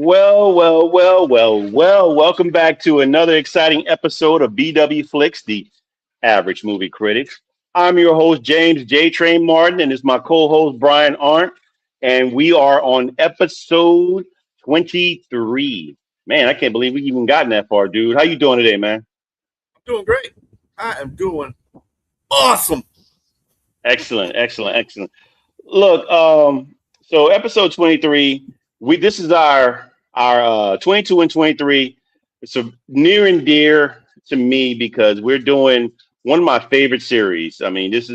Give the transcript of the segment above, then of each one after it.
Well. Welcome back to another exciting episode of BW Flix, the average movie critics. I'm your host, James J. Train Martin, and it's my co host, Brian Arndt. And we are on episode 23. Man, I can't believe we even gotten that far, dude. How you doing today, man? I'm doing great. I am doing awesome. Excellent. Look, so episode 23, we this is our 22 and 23. It's a near and dear to me because we're doing one of my favorite series. I mean, this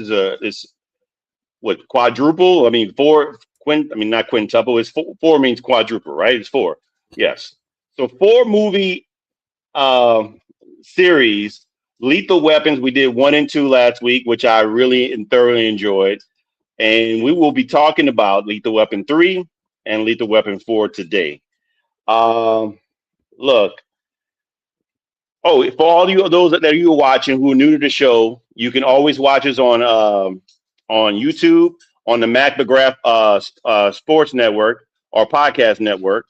what quadruple? I mean, not quintuple. It's four means quadruple, right? It's four. Yes. So four movie uh, series. Lethal Weapons. We did one and two last week, which I really and thoroughly enjoyed. And we will be talking about Lethal Weapon 3 and Lethal Weapon 4 today. Um, Look, for all you those that you are watching who are new to the show, you can always watch us on YouTube, on the Mac McGrath Sports Network or Podcast Network,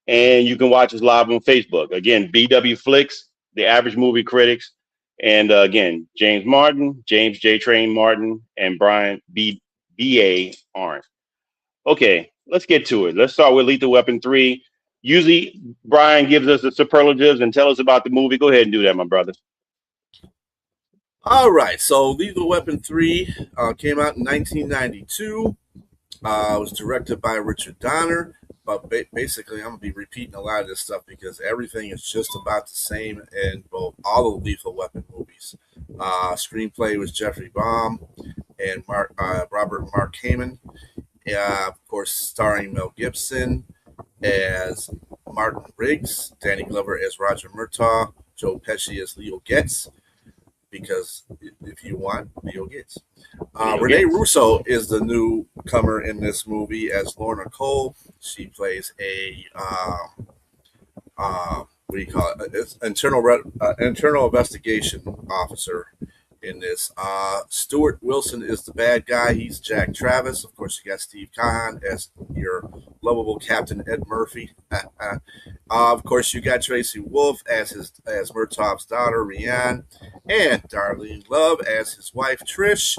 and you can watch us live on Facebook. Again, BW Flix, the Average Movie Critics, and again, James Martin, James J. Train Martin, and Brian B.A. Arndt. Okay, let's get to it. Let's start with Lethal Weapon 3. Usually, Brian gives us the superlatives and tell us about the movie. Go ahead and do that, my brother. All right. So Lethal Weapon 3 came out in 1992. It was directed by Richard Donner. But basically, I'm going to be repeating a lot of this stuff because everything is just about the same in all the Lethal Weapon movies. Screenplay was Jeffrey Baum and Robert Mark Heyman. Of course, starring Mel Gibson as Martin Riggs, Danny Glover as Roger Murtaugh, Joe Pesci as Leo Getz, because if you want, Leo Getz. Renee Russo is the newcomer in this movie as Lorna Cole. She plays a what do you call it? It's internal investigation officer in this. Stuart Wilson is the bad guy. He's Jack Travis. Of course, you got Steve Kahan as your lovable Captain Ed Murphy. Of course, you got Tracy Wolf as Murtaugh's daughter, Rianne, and Darlene Love as his wife, Trish.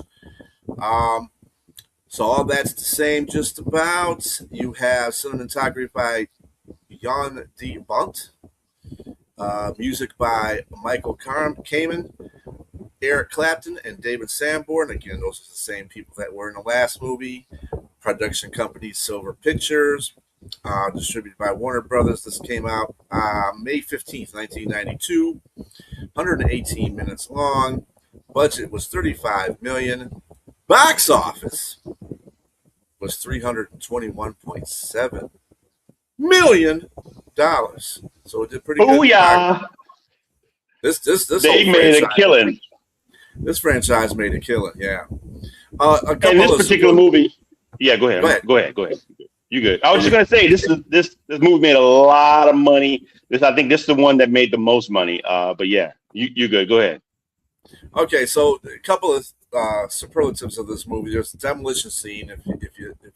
So all that's the same, just about. You have cinematography by Jan D. Bunt. Music by Michael Kamen, Eric Clapton, and David Sanborn. Again, those are the same people that were in the last movie. Production company Silver Pictures. Distributed by Warner Brothers. This came out May 15th, 1992. 118 minutes long. Budget was $35 million. Box office was $321.7 million. So it did pretty good. Booyah! This They made a killing. This franchise made a killing, yeah. And this particular movie, yeah. Go ahead. You good? I was just gonna say this movie made a lot of money. I think this is the one that made the most money. But yeah, you good? Go ahead. Okay, so a couple of superlatives of this movie. There's the demolition scene. If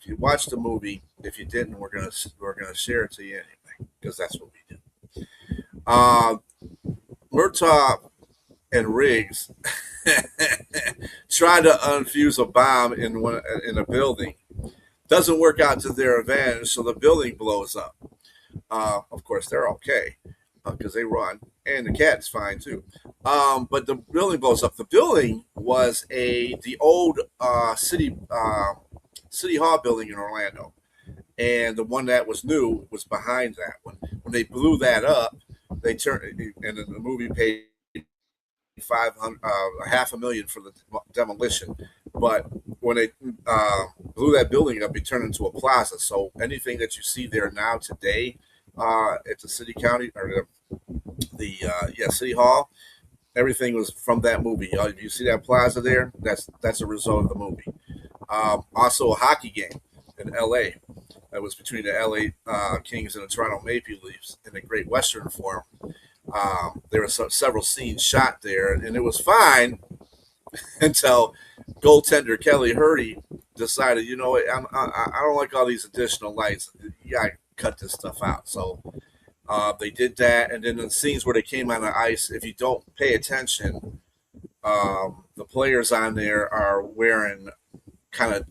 you watch the movie, if you didn't, we're gonna share it to you anyway because that's what we do. Murtaugh and Riggs try to unfuse a bomb in a building. Doesn't work out to their advantage, so the building blows up. Of course, they're okay because they run, and the cat's fine too. But the building blows up. The building was the old city hall building in Orlando, and the one that was new was behind that one. When they blew that up, they turned, and the movie paid $500,000 for the demolition. But when they blew that building up, it turned into a plaza. So anything that you see there now today at the city county or the city hall, everything was from that movie. You see that plaza there? That's a result of the movie. Also, a hockey game in L.A. That was between the L.A. Kings and the Toronto Maple Leafs in the Great Western Forum. There were several scenes shot there, and it was fine until goaltender Kelly Hurdy decided, you know, I don't like all these additional lights. Yeah, cut this stuff out. So they did that, and then the scenes where they came on the ice, if you don't pay attention, the players on there are wearing kind of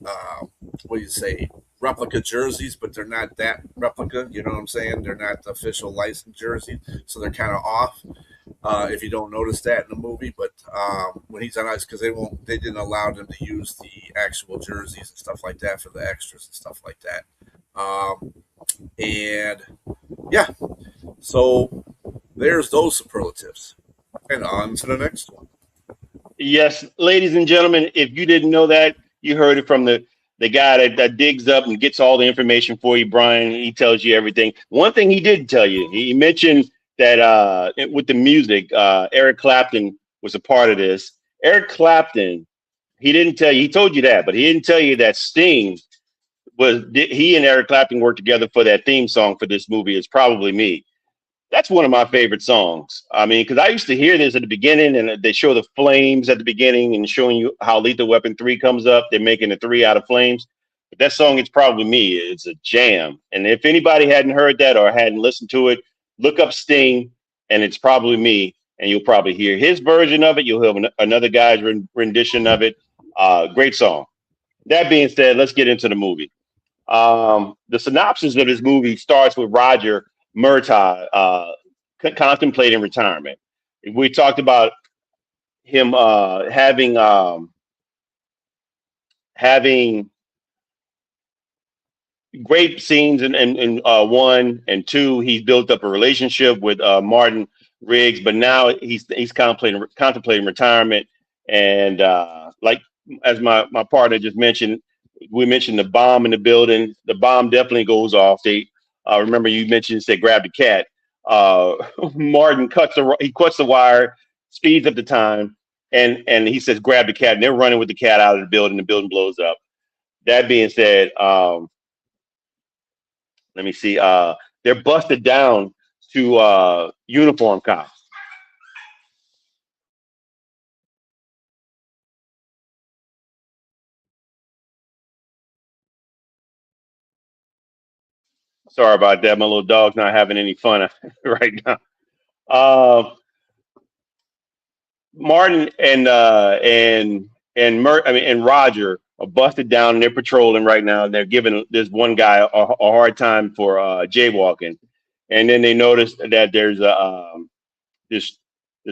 what do you say, replica jerseys, but they're not that replica. You know what I'm saying? They're not the official licensed jerseys, so they're kind of off. If you don't notice that in the movie, but when he's on ice, because they didn't allow them to use the actual jerseys and stuff like that for the extras and stuff like that. And yeah, so there's those superlatives. And on to the next one. Yes, ladies and gentlemen, if you didn't know that, you heard it from the guy that digs up and gets all the information for you, Brian. He tells you everything. One thing he did tell you, he mentioned that with the music, Eric Clapton was a part of this. Eric Clapton, he didn't tell you, he told you that, but he didn't tell you that Sting he and Eric Clapton worked together for that theme song for this movie. It's Probably Me. That's one of my favorite songs. I mean, because I used to hear this at the beginning, and they show the flames at the beginning and showing you how Lethal Weapon 3 comes up. They're making a 3 out of flames. But that song, It's Probably Me. It's a jam. And if anybody hadn't heard that or hadn't listened to it, look up Sting and It's Probably Me, and you'll probably hear his version of it. You'll hear another guy's rendition of it. Great song. That being said, let's get into the movie. The synopsis of this movie starts with Roger Murtaugh contemplating retirement. We talked about him having great scenes in 1 and 2. He's built up a relationship with Martin Riggs, but now he's contemplating retirement. And like as my partner just mentioned, we mentioned the bomb in the building. The bomb definitely goes off. They remember you mentioned say grab the cat. Martin cuts the wire, speeds up the time, and he says grab the cat. And they're running with the cat out of the building. The building blows up. That being said, let me see. They're busted down to uniform cops. Sorry about that. My little dog's not having any fun right now. Uh, Martin and Roger are busted down and they're patrolling right now. They're giving this one guy a hard time for jaywalking, and then they notice that there's this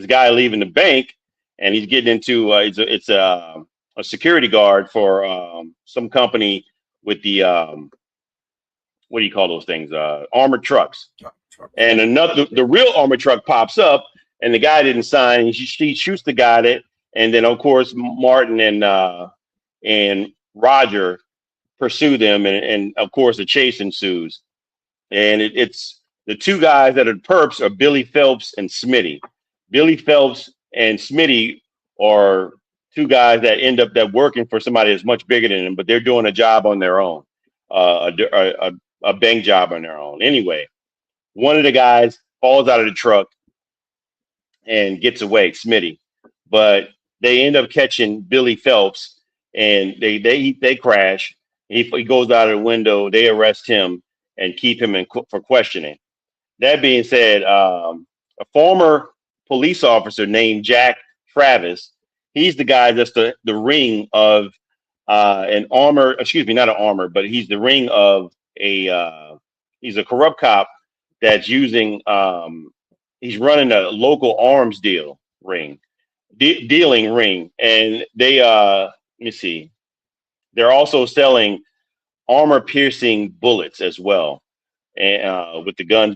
guy leaving the bank, and he's getting into it's a security guard for some company with the what do you call those things? Armored trucks. And the real armored truck pops up, and the guy didn't sign. And she shoots the guy that, and then of course Martin and Roger pursue them, and of course the chase ensues. And it's the two guys that are perps are Billy Phelps and Smitty. Billy Phelps and Smitty are two guys that end up working for somebody that's much bigger than them, but they're doing a job on their own, a bank job on their own. Anyway, one of the guys falls out of the truck and gets away, Smitty, but they end up catching Billy Phelps, and they crash. He goes out of the window. They arrest him and keep him for questioning. That being said, a former police officer named Jack Travis, he's the guy that's the ring of an armor, excuse me, not an armor, but he's the ring of he's a corrupt cop that's using, he's running a local arms dealing ring. And they, let me see, they're also selling armor piercing bullets as well. And with the guns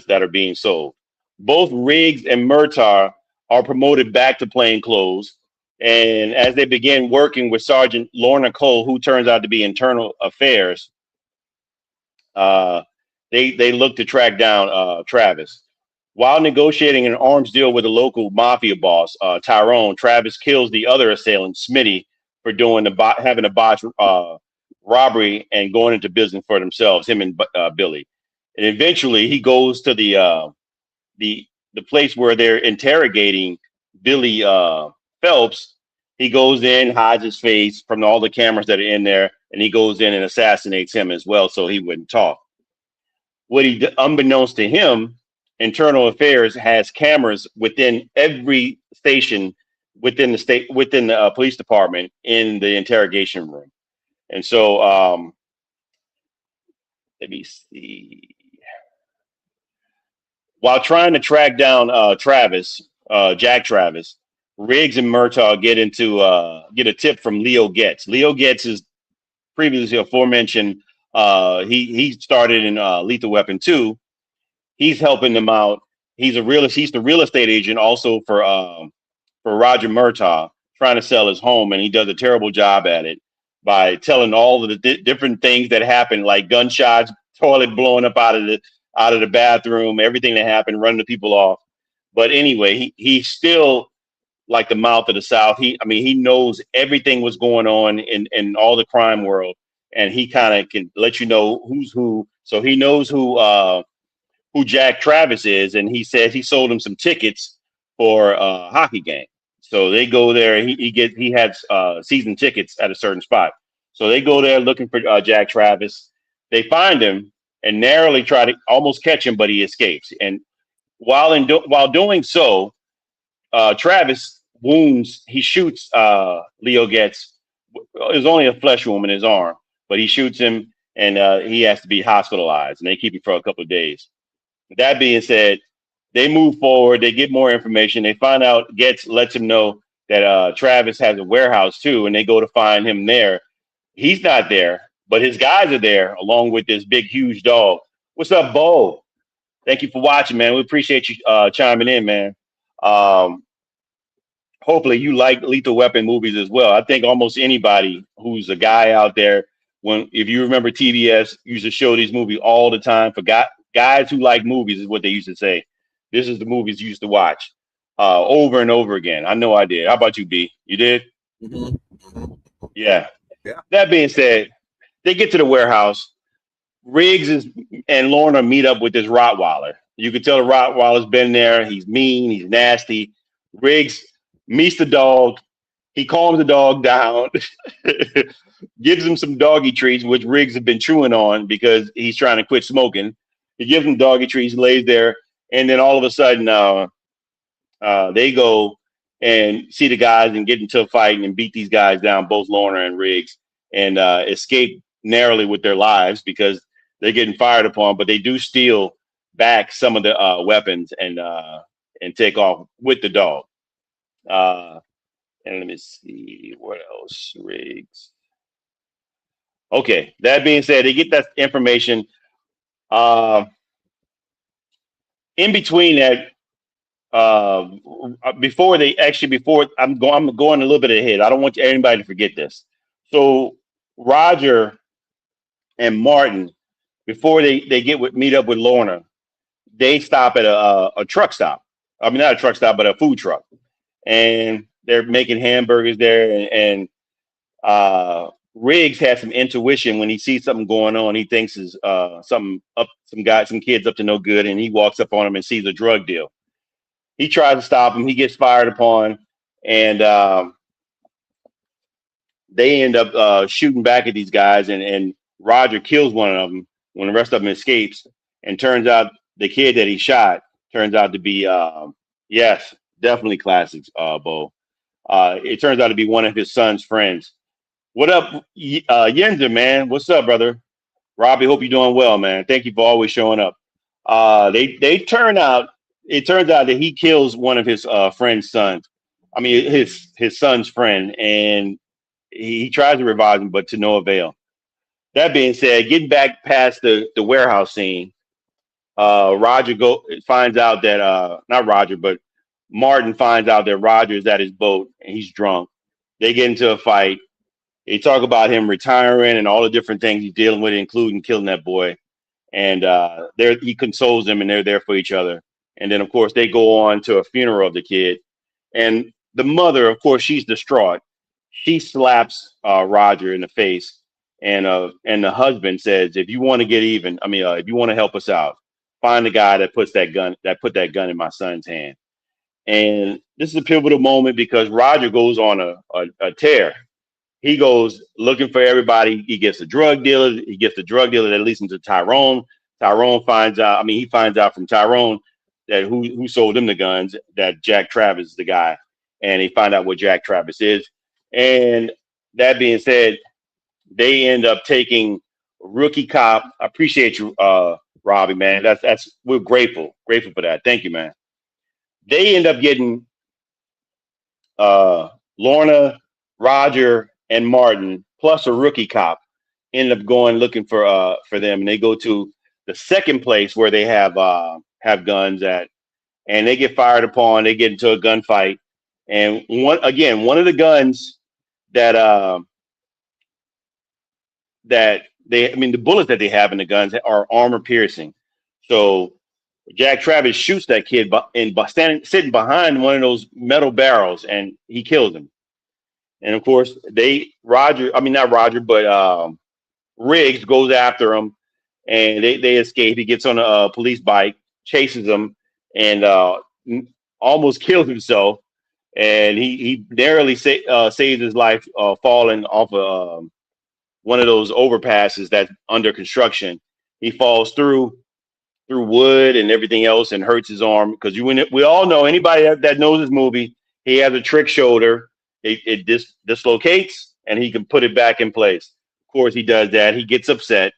that are being sold. Both Riggs and Murtaugh are promoted back to plain clothes. And as they begin working with Sergeant Lorna Cole, who turns out to be internal affairs, they look to track down Travis. While negotiating an arms deal with a local mafia boss, Tyrone, Travis kills the other assailant, Smitty, for having a botched robbery and going into business for themselves, him and Billy. And eventually he goes to the place where they're interrogating Billy Phelps. He goes in, hides his face from all the cameras that are in there, and he goes in and assassinates him as well, so he wouldn't talk. Unbeknownst to him, Internal Affairs has cameras within every station within the police department in the interrogation room. And so, let me see. While trying to track down Jack Travis, Riggs and Murtaugh get a tip from Leo Getz. Leo Getz is previously aforementioned. He started in Lethal Weapon 2. He's helping them out. He's the real estate agent also for Roger Murtaugh, trying to sell his home, and he does a terrible job at it by telling all of the different things that happen, like gunshots, toilet blowing up out of the bathroom, everything that happened, running the people off. But anyway, he's still like the mouth of the South. He knows everything was going on in all the crime world, and he kind of can let you know who's who. So he knows who Jack Travis is, and he said he sold him some tickets for a hockey game. So they go there. He has season tickets at a certain spot. So they go there looking for Jack Travis. They find him and narrowly try to almost catch him, but he escapes. And while doing so, Travis wounds. He shoots Leo Getz. There's only a flesh wound in his arm, but he shoots him, and he has to be hospitalized. And they keep him for a couple of days. That being said, they move forward. They get more information. They find out Getz lets him know that Travis has a warehouse too, and they go to find him there. He's not there, but his guys are there along with this big, huge dog. What's up, Bo? Thank you for watching, man. We appreciate you chiming in, man. Hopefully you like Lethal Weapon movies as well. I think almost anybody who's a guy out there, if you remember TBS used to show these movies all the time for guys who like movies is what they used to say. This is the movies you used to watch over and over again. I know I did. How about you, B? You did? Mm-hmm. Yeah. Yeah. That being said, they get to the warehouse. Riggs and Lorna meet up with this Rottweiler. You can tell the Rottweiler's been there. He's mean. He's nasty. Riggs meets the dog. He calms the dog down, gives him some doggy treats, which Riggs has been chewing on because he's trying to quit smoking. He gives him doggy treats, lays there, and then all of a sudden they go and see the guys and get into a fight and beat these guys down, both Lorna and Riggs, and escape narrowly with their lives because they're getting fired upon. But they do steal back some of the weapons and take off with the dog. And let me see what else. Riggs. Okay. That being said, they get that information. In between that, before I'm going a little bit ahead. I don't want anybody to forget this. So Roger and Martin, before they meet up with Lorna, they stop at a truck stop. I mean, not a truck stop, but a food truck, and they're making hamburgers there. And Riggs has some intuition when he sees something going on. He thinks is some kids up to no good, and he walks up on him and sees a drug deal. He tries to stop him. He gets fired upon, and they end up shooting back at these guys. And Roger kills one of them when the rest of them escapes. And turns out the kid that he shot turns out to be yes, definitely classics, Bo. It turns out to be one of his son's friends. What up, Yenza, man? What's up, brother? Robbie, hope you're doing well, man. Thank you for always showing up. It turns out that he kills one of his friend's sons. I mean, his son's friend, and he tries to revive him, but to no avail. That being said, getting back past the warehouse scene, Roger finds out that not Roger, but Martin finds out that Roger is at his boat and he's drunk. They get into a fight. They talk about him retiring and all the different things he's dealing with, including killing that boy. And he consoles them, and they're there for each other. And then, of course, they go on to a funeral of the kid. And the mother, of course, she's distraught. She slaps Roger in the face. And the husband says, if you want to get even, if you want to help us out, find the guy that put that gun in my son's hand. And this is a pivotal moment because Roger goes on a tear. He goes looking for everybody. He gets a drug dealer. He gets the drug dealer that leads him to Tyrone. Tyrone finds out. I mean, he finds out from Tyrone that who sold him the guns, that Jack Travis is the guy, and he find out what Jack Travis is. And that being said, they end up taking rookie cop. I appreciate you, Robbie, man. That's we're grateful for that. Thank you, man. They end up getting Lorna, Roger, and Martin plus a rookie cop end up going looking for them, and they go to the second place where they have guns at, and they get fired upon. They get into a gunfight, and one of the guns that the bullets that they have in the guns are armor piercing. So Jack Travis shoots that kid sitting behind one of those metal barrels, and he kills him. And of course, Riggs goes after him, and they escape. He gets on a police bike, chases them, and almost kills himself. And he narrowly saves his life falling off of one of those overpasses that's under construction. He falls through wood and everything else and hurts his arm, because we all know, anybody that knows this movie, he has a trick shoulder. It dislocates, and he can put it back in place. Of course, he does that. He gets upset,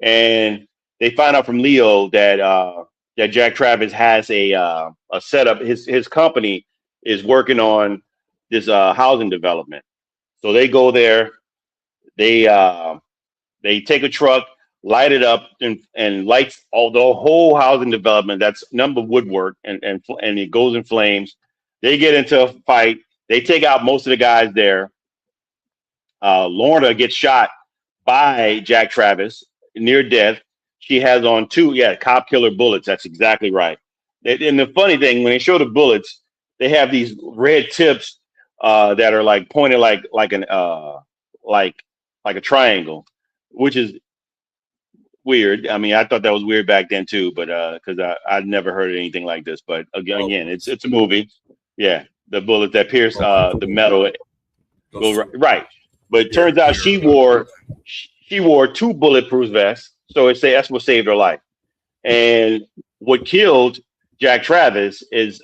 and they find out from Leo that Jack Travis has a setup. His company is working on this housing development. So they go there. They take a truck, light it up, and lights the whole housing development. That's number woodwork, and it goes in flames. They get into a fight. They take out most of the guys there. Lorna gets shot by Jack Travis near death. She has on two cop killer bullets. That's exactly right. And the funny thing, when they show the bullets, they have these red tips that are like pointed like a triangle, which is weird. I mean, I thought that was weird back then too, but because I'd never heard of anything like this. But again, it's a movie. Yeah, the bullets that pierce the metal go right. But it turns out she wore two bulletproof vests, so that's what saved her life. And what killed Jack Travis is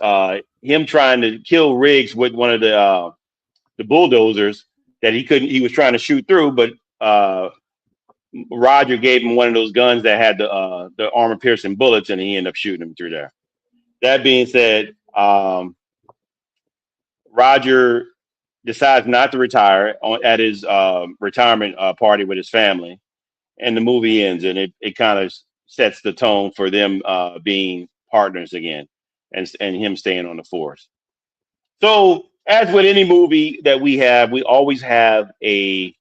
him trying to kill Riggs with one of the bulldozers that he couldn't. He was trying to shoot through, but Roger gave him one of those guns that had the armor piercing bullets, and he ended up shooting him through there. That being said, Roger decides not to retire at his retirement party with his family, and the movie ends, and it kind of sets the tone for them being partners again, and him staying on the force. So, as with any movie that we always have a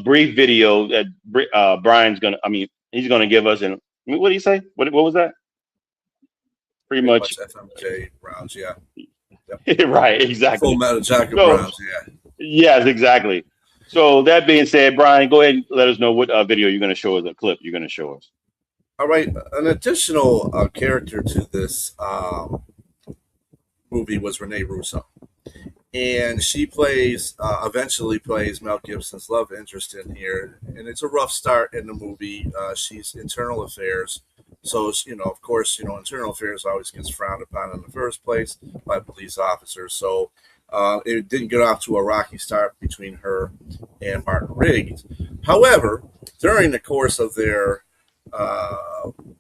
brief video that Brian's he's gonna give us. And what did he say? What was that? Pretty much FMJ rounds, yeah. Yep. Right, exactly. Full Metal Jacket rounds, yeah. Yes, exactly. So that being said, Brian, go ahead and let us know what video you're going to show us, a clip you're going to show us. All right. An additional character to this movie was RENEE Russo. And she eventually plays Mel Gibson's love interest in here. And it's a rough start in the movie. She's internal affairs. So, of course, internal affairs always gets frowned upon in the first place by police officers. So it didn't get off to a rocky start between her and Martin Riggs. However, during the course of their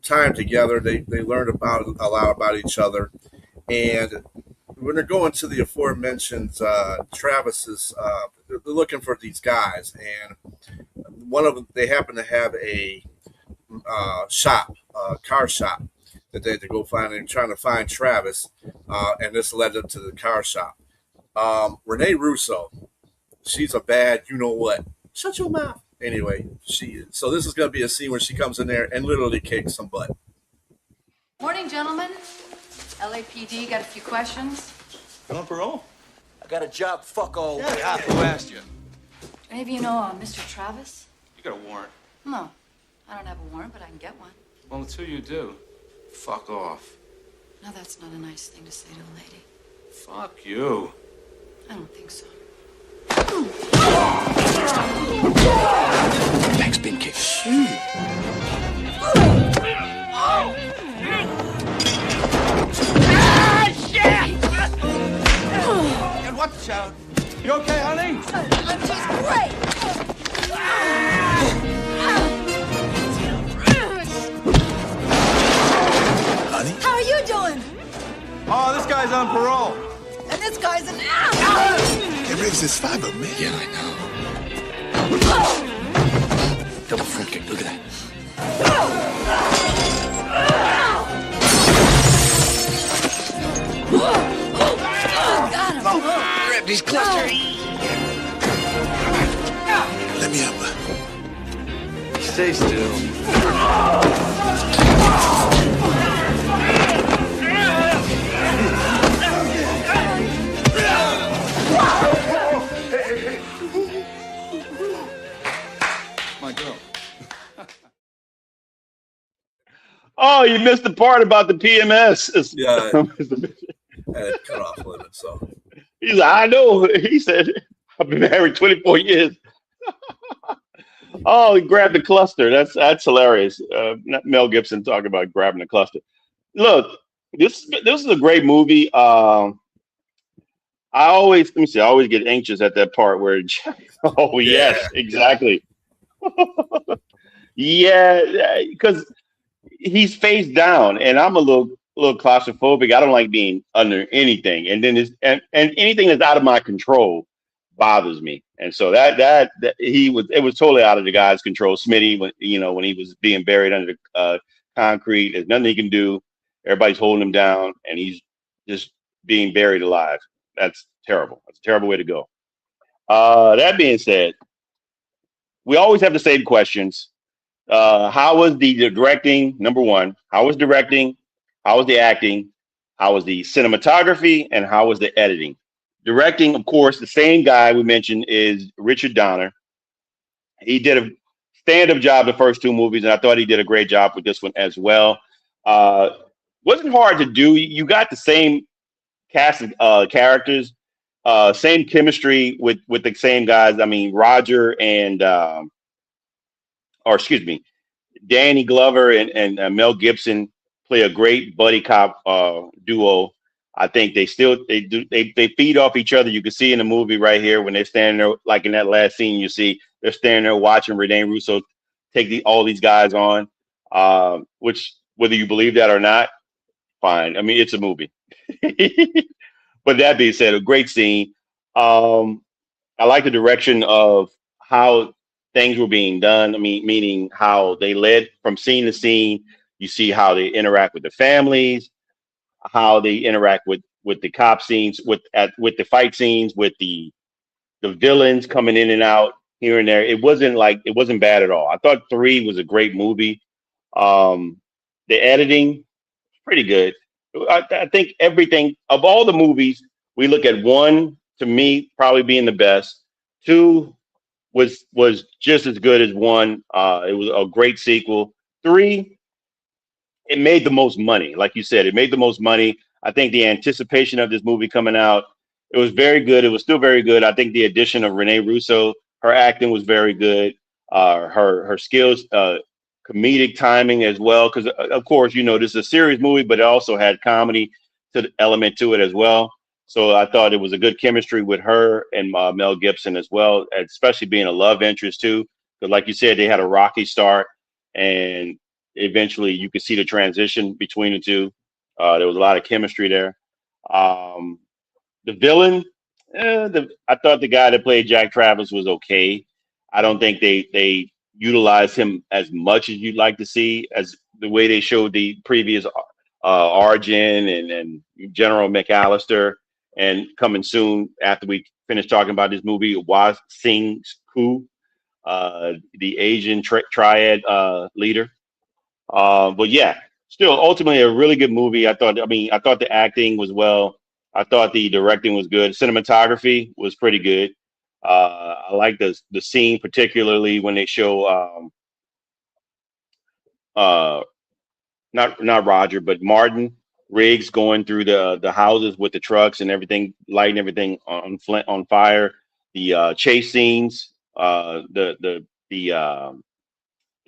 time together, they learned a lot about each other. And when they're going to the aforementioned Travis's, they're looking for these guys. And one of them, they happen to have a car shop that they had to go find, and trying to find Travis, and this led them to the car shop. RENEE Russo, she's a bad you-know-what. Shut your mouth. Anyway, so this is going to be a scene where she comes in there and literally kicks some butt. Morning, gentlemen. LAPD, got a few questions? You on parole? I got a job, fuck all. Yeah, who asked you? Any of you know Mr. Travis? You got a warrant. No, I don't have a warrant, but I can get one. Well, it's who you do. Fuck off. No, that's not a nice thing to say to a lady. Fuck you. I don't think so. Back's been kicked. You okay, honey? I'm just great. Honey? How are you doing? Oh, this guy's on parole. And this guy's an Hey, Riggs is fiber, man. Yeah, I know. Double front kick. Look at that. Got him. Grab these clusters. Let me up. Stay still. My girl. Oh, you missed the part about the PMS. Yeah. Had a cutoff limit, so. He's like, I know. He said, I've been married 24 years. Oh, he grabbed the cluster. That's hilarious. Mel Gibson talking about grabbing the cluster. Look, this is a great movie. I always get anxious at that part where oh yes, exactly. Yeah, because he's face down, and I'm a little claustrophobic. I don't like being under anything, and then and anything that's out of my control bothers me. And so that it was totally out of the guy's control. Smitty, when he was being buried under the concrete, there's nothing he can do. Everybody's holding him down, and he's just being buried alive. That's terrible. That's a terrible way to go. That being said, we always have the same questions. How was the directing? Number one, how was directing? How was the acting? How was the cinematography? And how was the editing? Directing, of course, the same guy we mentioned is Richard Donner. He did a stand-up job the first two movies, and I thought he did a great job with this one as well. Wasn't hard to do. You got the same cast of characters, same chemistry with the same guys. I mean, Roger and Danny Glover and Mel Gibson play a great buddy cop duo. I think they feed off each other. You can see in the movie right here when they're standing there, like in that last scene, you see they're standing there watching Renee Russo take all these guys on. Which, whether you believe that or not, fine. I mean, it's a movie. But that being said, a great scene. I like the direction of how things were being done. I mean, meaning how they led from scene to scene. You see how they interact with the families, how they interact with the cop scenes, with the fight scenes, with the villains coming in and out here and there. It wasn't bad at all. I thought 3 was a great movie. The editing, pretty good. I think everything of all the movies, we look at 1, to me, probably being the best. 2 was just as good as 1. It was a great sequel. 3, it made the most money. Like you said, it made the most money. I think the anticipation of this movie coming out, it was very good. It was still very good. I think the addition of Renee Russo, her acting was very good. Her skills, comedic timing as well. Because of course, this is a serious movie, but it also had comedy element to it as well. So I thought it was a good chemistry with her and Mel Gibson as well, especially being a love interest too. Because like you said, they had a rocky start, and eventually you could see the transition between the two. There was a lot of chemistry there. The villain, I thought the guy that played Jack Travis was okay. I don't think they utilized him as much as you'd like to see, as the way they showed the previous Arjun and General McAllister. And coming soon after we finish talking about this movie, Was Sing's Ku, the Asian triad leader. But yeah, still ultimately a really good movie. I thought the acting was well. I thought the directing was good. Cinematography was pretty good. I like the scene, particularly when they show not Roger, but Martin Riggs going through the houses with the trucks and everything, lighting everything on fire. The chase scenes, the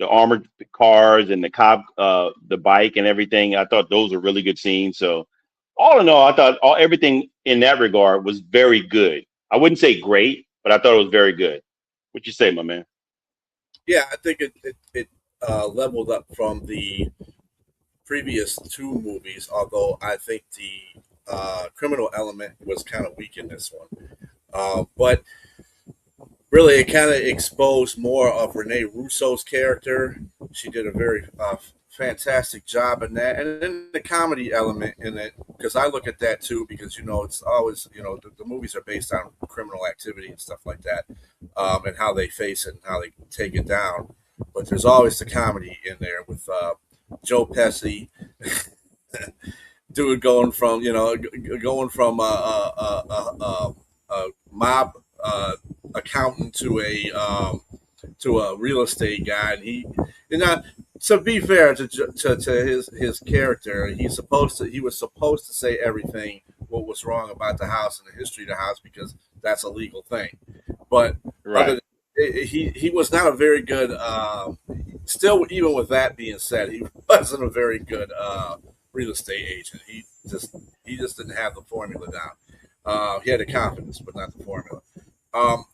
armored cars and the cop, the bike and everything. I thought those were really good scenes. So all in all, I thought everything in that regard was very good. I wouldn't say great, but I thought it was very good. What you say, my man? Yeah, I think it leveled up from the previous two movies, although I think the criminal element was kind of weak in this one. But really, it kind of exposed more of Rene Russo's character. She did a very fantastic job in that, and then the comedy element in it, because I look at that too, because it's always the movies are based on criminal activity and stuff like that, and how they face it and how they take it down. But there's always the comedy in there with Joe Pesci, dude going from a mob accountant to a real estate guy, and to be fair to his character, he was supposed to say everything what was wrong about the house and the history of the house because that's a legal thing, but Right. he was not a very good. Still, even with that being said, he wasn't a very good real estate agent. He just didn't have the formula down. He had the confidence, but not the formula.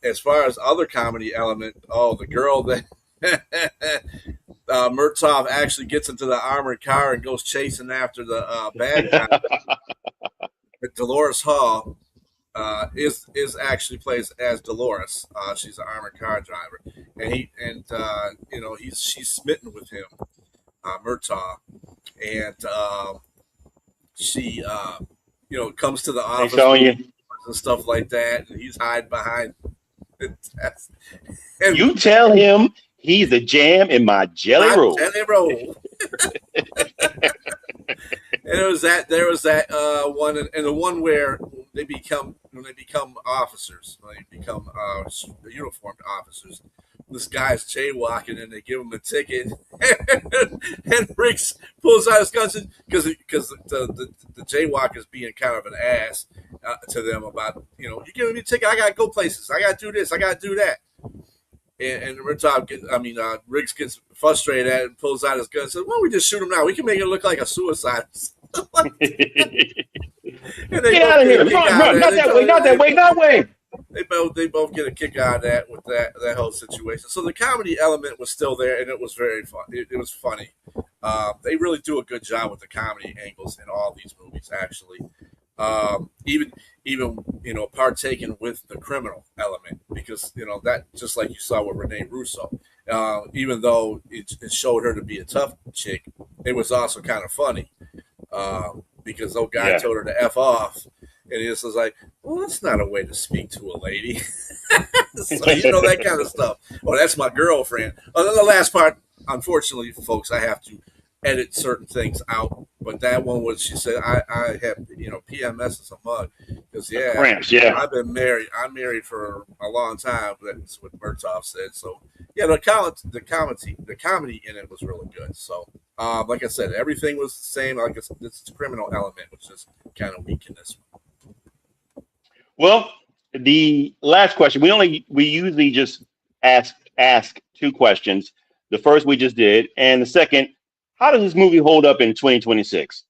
As far as other comedy element, the girl that Murtaugh actually gets into the armored car and goes chasing after the bad guy. Dolores Hall is actually plays as Dolores. She's an armored car driver, and she's smitten with him, Murtaugh, and she comes to the Thanks, office Sonya. and stuff like that, and he's hiding behind the desk. And You tell him he's a jam in my jelly roll. Jelly roll. And there was that one, and the one where when they become officers, when they become uniformed officers. This guy's jaywalking, and they give him a ticket, and Riggs pulls out his guns because the jaywalker's being kind of an ass to them about you're giving me a ticket, I gotta go places, I gotta do this, I gotta do that. And Riggs gets frustrated at it and pulls out his gun and says, "Why don't we just shoot him now? We can make it look like a suicide." And Get out of here! Run! Not that way! Not that way! That way! They both get a kick out of that with that whole situation. So the comedy element was still there, and it was very fun. It was funny. They really do a good job with the comedy angles in all these movies, actually. Even partaking with the criminal element, because that, just like you saw with Rene Russo, even though it showed her to be a tough chick, it was also kind of funny because old guy told her to F off, and he just was like, "Well, that's not a way to speak to a lady." So that kind of stuff. Oh, that's my girlfriend. Oh, then the last part, unfortunately, folks, I have to edit certain things out. But that one was, she said, I have PMS as a mug, because Cramps, yeah. I'm married for a long time. That's what Murtaugh said. So yeah, the comedy in it was really good. So like I said, everything was the same. Like this criminal element was just kind of weak in this one. Well, the last question, we usually just ask two questions. The first we just did, and the second, how does this movie hold up in 2026?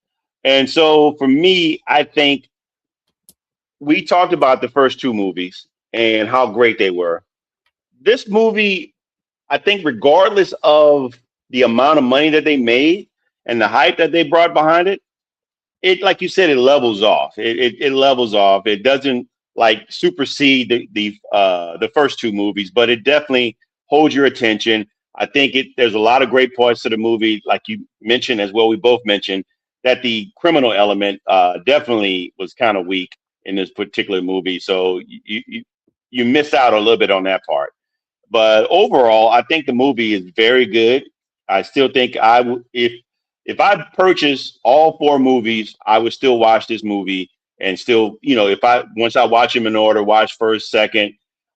And so for me, I think we talked about the first two movies and how great they were. This movie, I think, regardless of the amount of money that they made and the hype that they brought behind it, like you said, it levels off. It levels off. It doesn't like supersede the first two movies, but it definitely holds your attention. I think there's a lot of great parts to the movie, like you mentioned as well. We both mentioned that the criminal element definitely was kind of weak in this particular movie. So you miss out a little bit on that part. But overall, I think the movie is very good. I still think if I purchased all four movies, I would still watch this movie and still, once I watch them in order, watch first, second,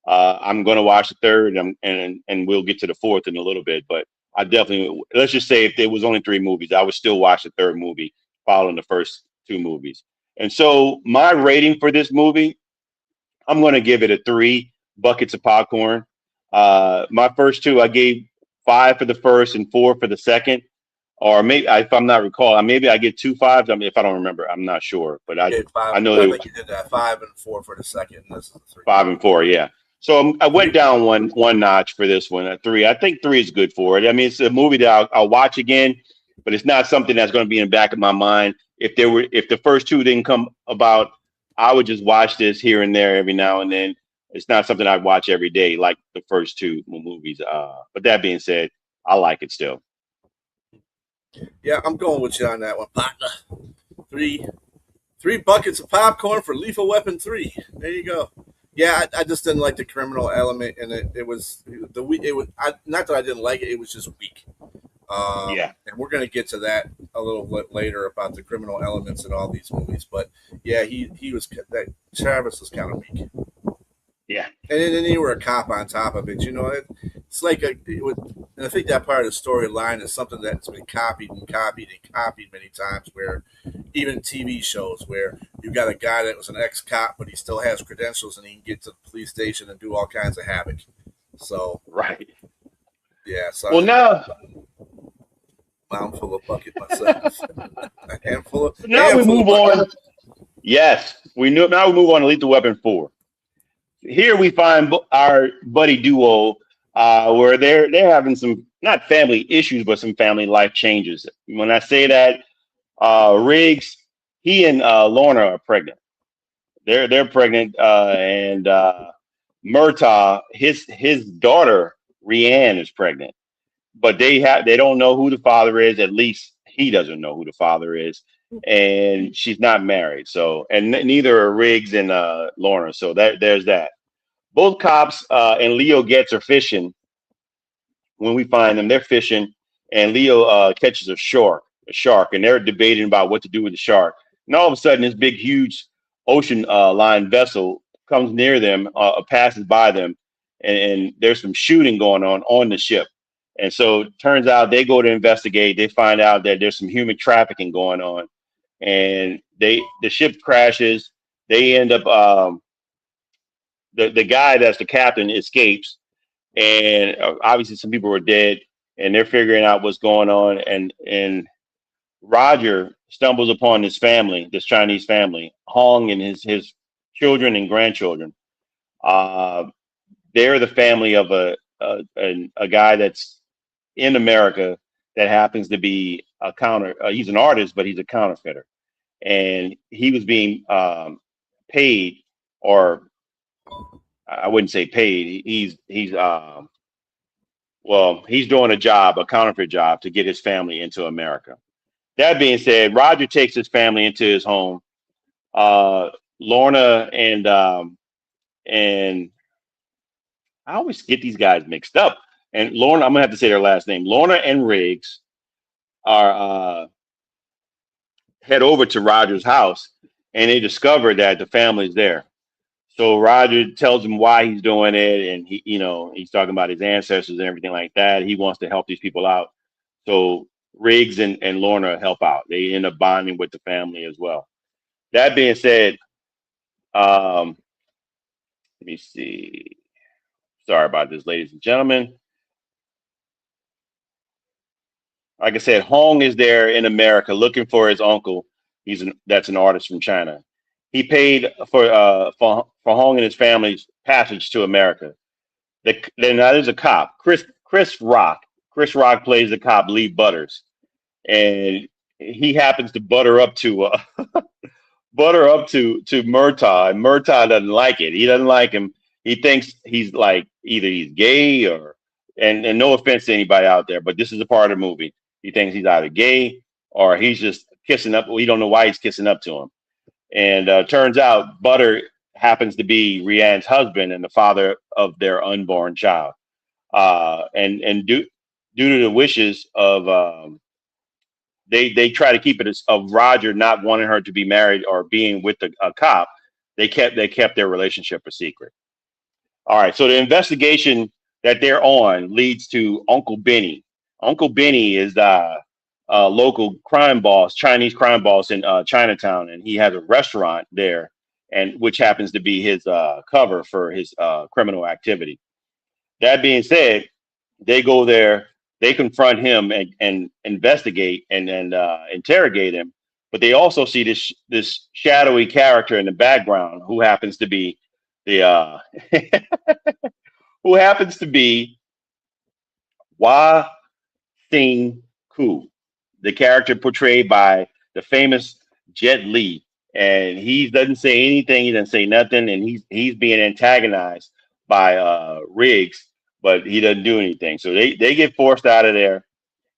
I'm going to watch the third, and we'll get to the fourth in a little bit. But I definitely, let's just say if there was only three movies, I would still watch the third movie following the first two movies. And so my rating for this movie, I'm going to give it a 3 buckets of popcorn. My first two, I gave 5 for the first and 4 for the second. or maybe if I'm not recalling, maybe I get 2 5s. I mean, if I don't remember, I'm not sure, but Yeah, I know I they were think you did that 5 and 4 for the second. And this is the 3. 5 and 4. Yeah. So I went down one notch for this one at 3. I think 3 is good for it. I mean, it's a movie that I'll watch again, but it's not something that's going to be in the back of my mind. If the first two didn't come about, I would just watch this here and there every now and then. It's not something I'd watch every day like the first two movies. But that being said, I like it still. Yeah, I'm going with you on that one, partner. Three buckets of popcorn for Lethal Weapon 3. There you go. Yeah, I just didn't like the criminal element in it. It was not that I didn't like it. It was just weak. Yeah. And we're going to get to that a little bit later about the criminal elements in all these movies. But yeah, he was that Travis was kind of weak. Yeah. And then you were a cop on top of it. You know, it's like and I think that part of the storyline is something that's been copied and copied and copied many times. Where even TV shows where you got a guy that was an ex-cop, but he still has credentials and he can get to the police station and do all kinds of havoc. So right. Yeah. So well, now mouthful of bucket myself. A handful of. Now we move on. Yes, now we move on to Lethal Weapon 4. Here we find our buddy duo, where they're having some not family issues, but some family life changes. When I say that, Riggs, he and Lorna are pregnant. They're pregnant, and Murtaugh, his daughter RENEE is pregnant, but they don't know who the father is. At least he doesn't know who the father is, and she's not married. So, and neither are Riggs and Lorna. So there's that. Both cops and Leo Getz are fishing. When we find them, they're fishing, and Leo catches a shark, and they're debating about what to do with the shark. And all of a sudden, this big, huge ocean line vessel comes near them, passes by them, and there's some shooting going on the ship. And so it turns out they go to investigate. They find out that there's some human trafficking going on, and the ship crashes. They end up the guy that's the captain escapes, and obviously some people were dead, and they're figuring out what's going on. And Roger stumbles upon this family, this Chinese family, Hong and his children and grandchildren. They're the family of a guy that's in America that happens to be he's an artist, but he's a counterfeiter, and he was being paid, or I wouldn't say paid. He's doing a counterfeit job to get his family into America. That being said, Roger takes his family into his home. Lorna and I always get these guys mixed up. And Lorna, I'm gonna have to say their last name. Lorna and Riggs are head over to Roger's house, and they discover that the family's there. So Roger tells him why he's doing it, and he's talking about his ancestors and everything like that. He wants to help these people out. So Riggs and Lorna help out. They end up bonding with the family as well. That being said, let me see. Sorry about this, ladies and gentlemen. Like I said, Hong is there in America looking for his uncle. That's an artist from China. He paid for Hong and his family's passage to America. Then there's a cop, Chris Rock. Chris Rock plays the cop Lee Butters, and he happens to butter up to Murtaugh, and Murtaugh doesn't like it. He doesn't like him. He thinks he's like either he's gay or and no offense to anybody out there, but this is a part of the movie. He thinks he's either gay or he's just kissing up. We don't know why he's kissing up to him. And turns out Butter happens to be Rianne's husband and the father of their unborn child. And due to the wishes of they try to keep it of Roger not wanting her to be married or being with a cop. They kept their relationship a secret. All right, so the investigation that they're on leads to Uncle Benny. Uncle Benny is a local crime boss, Chinese crime boss in Chinatown, and he has a restaurant there, and which happens to be his cover for his criminal activity. That being said, they go there they confront him and investigate and interrogate him. But they also see this shadowy character in the background who happens to be the who happens to be Wah Sing Ku, the character portrayed by the famous Jet Li. And he doesn't say anything, he doesn't say nothing, and he's being antagonized by Riggs, but he doesn't do anything. So they get forced out of there.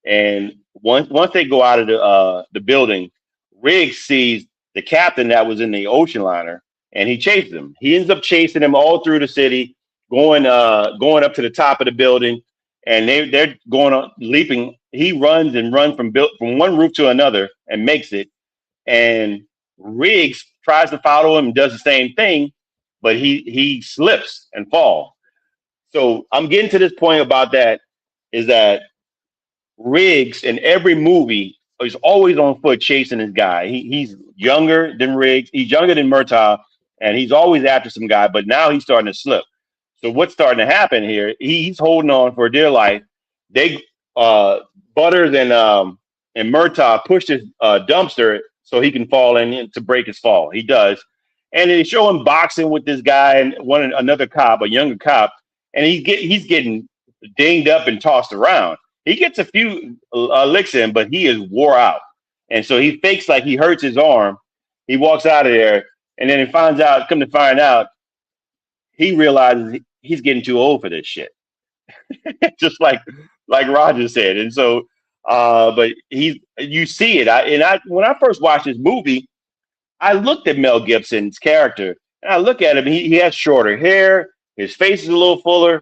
And once they go out of the building, Riggs sees the captain that was in the ocean liner, and he chases him. He ends up chasing him all through the city, going up to the top of the building, and they're going on leaping. He runs and runs from one roof to another and makes it. And Riggs tries to follow him and does the same thing, but he slips and falls. So I'm getting to this point about that is that Riggs in every movie is always on foot chasing this guy. He's younger than Riggs. He's younger than Murtaugh, and he's always after some guy. But now he's starting to slip. So what's starting to happen here? He's holding on for dear life. They Butters and Murtaugh push his dumpster so he can fall in to break his fall. He does, and they show him boxing with this guy and another cop, a younger cop, and he's getting dinged up and tossed around. He gets a few licks in, but he is wore out. And so he fakes like he hurts his arm. He walks out of there, and then he come to find out, he realizes he's getting too old for this shit. Just like Roger said. And so, but you see it. When I first watched this movie, I looked at Mel Gibson's character, and I look at him. He has shorter hair. His face is a little fuller.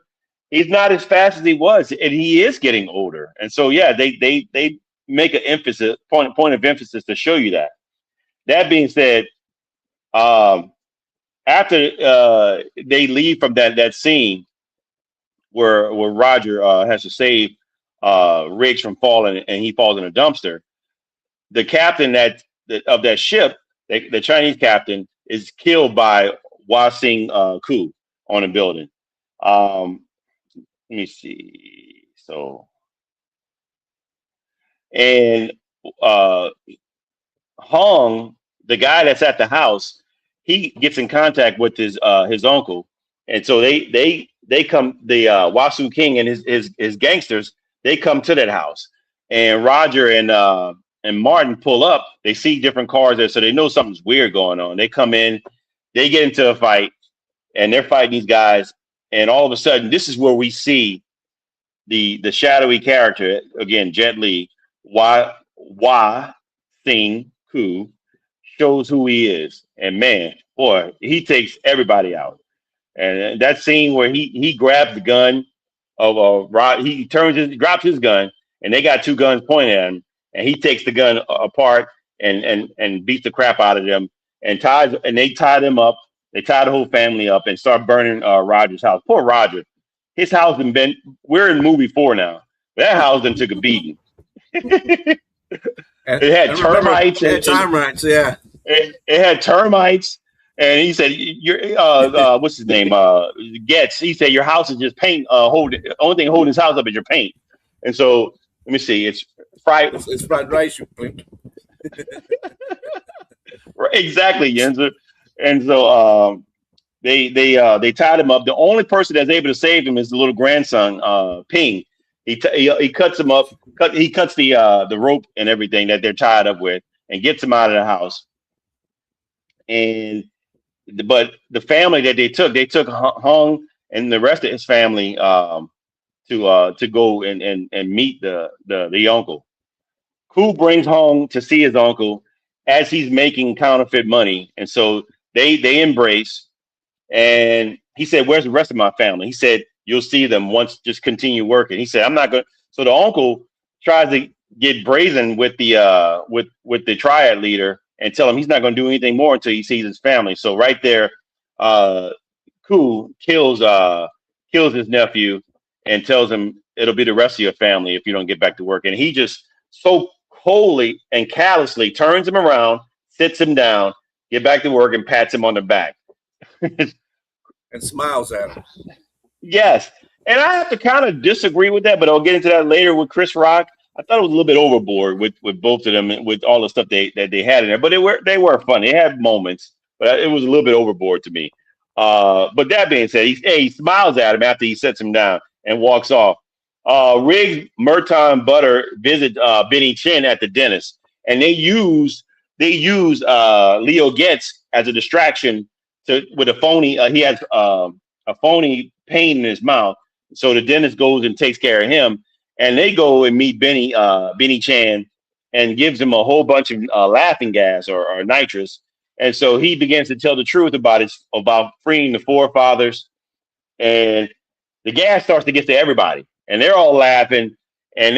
He's not as fast as he was, and he is getting older. And so, yeah, they make an point of emphasis to show you that. That being said, after they leave from that scene where Roger has to save Riggs from falling, and he falls in a dumpster, the captain of that ship, the Chinese captain, is killed by Wah Sing Ku on a building. Let me see. So, and Hong, the guy that's at the house, he gets in contact with his uncle, and so they come. The Wasu King and his gangsters, they come to that house, and Roger and Martin pull up. They see different cars there, so they know something's weird going on. They come in, they get into a fight, and they're fighting these guys. And all of a sudden, this is where we see the shadowy character again, Jet Li, Wah Sing Ku, shows who he is, and man, boy, he takes everybody out. And that scene where he grabs the gun of Rod, he drops his gun, and they got two guns pointed at him, and he takes the gun apart and beats the crap out of them, and they tie them up. They tie the whole family up and start burning Roger's house. Poor Roger. His house we're in movie 4 now. That house done took a beating. It had termites. Yeah. It had termites. And he said, what's his name? Getz. He said, your house is just paint. Only thing holding his house up is your paint. And so, let me see. It's fried. It's fried rice, you blink. Exactly, Yenzer. And so they tied him up. The only person that's able to save him is the little grandson, Ping. He cuts him up. He cuts the rope and everything that they're tied up with, and gets him out of the house. But the family that they took Hung and the rest of his family to go and meet the uncle. Ku brings Hung to see his uncle as he's making counterfeit money, and so they embrace. And he said, "Where's the rest of my family?" He said, "You'll see them once. Just continue working." He said, "I'm not going." So the uncle tries to get brazen with the triad leader and tell him he's not going to do anything more until he sees his family. So right there, Ku kills his nephew and tells him it'll be the rest of your family if you don't get back to work. And he just so coldly and callously turns him around, sits him down, get back to work, and pats him on the back. And smiles at him. Yes. And I have to kind of disagree with that, but I'll get into that later with Chris Rock. I thought it was a little bit overboard with both of them and with all the stuff that they had in there. But they were fun. They had moments, but it was a little bit overboard to me. But that being said, he smiles at him after he sets him down and walks off. Riggs, Murtaugh, and Butter visit Benny Chin at the dentist, and they use Leo Getz as a distraction to with a phony. He has a phony pain in his mouth, so the dentist goes and takes care of him, and they go and meet Benny Chan, and gives him a whole bunch of laughing gas or nitrous, and so he begins to tell the truth about freeing the forefathers, and the gas starts to get to everybody, and they're all laughing, and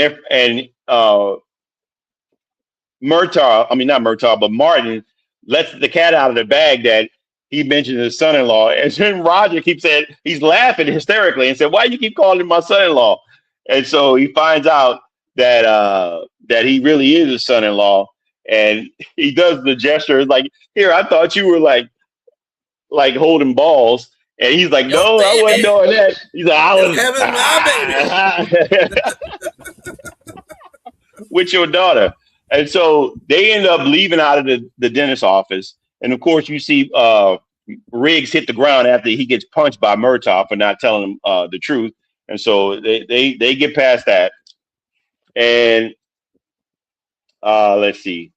Murtaugh, I mean not Murtaugh, but Martin lets the cat out of the bag that he mentioned his son-in-law, and then Roger keeps saying he's laughing hysterically and said, "Why do you keep calling him my son-in-law?" And so he finds out that he really is his son-in-law, and he does the gesture like, "Here, I thought you were like holding balls." And he's like, Yo, "No, I wasn't baby. doing that." He's like, "I was Having my with your daughter." And so they end up leaving out of the dentist's office. And of course, you see Riggs hit the ground after he gets punched by Murtaugh for not telling him the truth. And so they get past that. And let's see.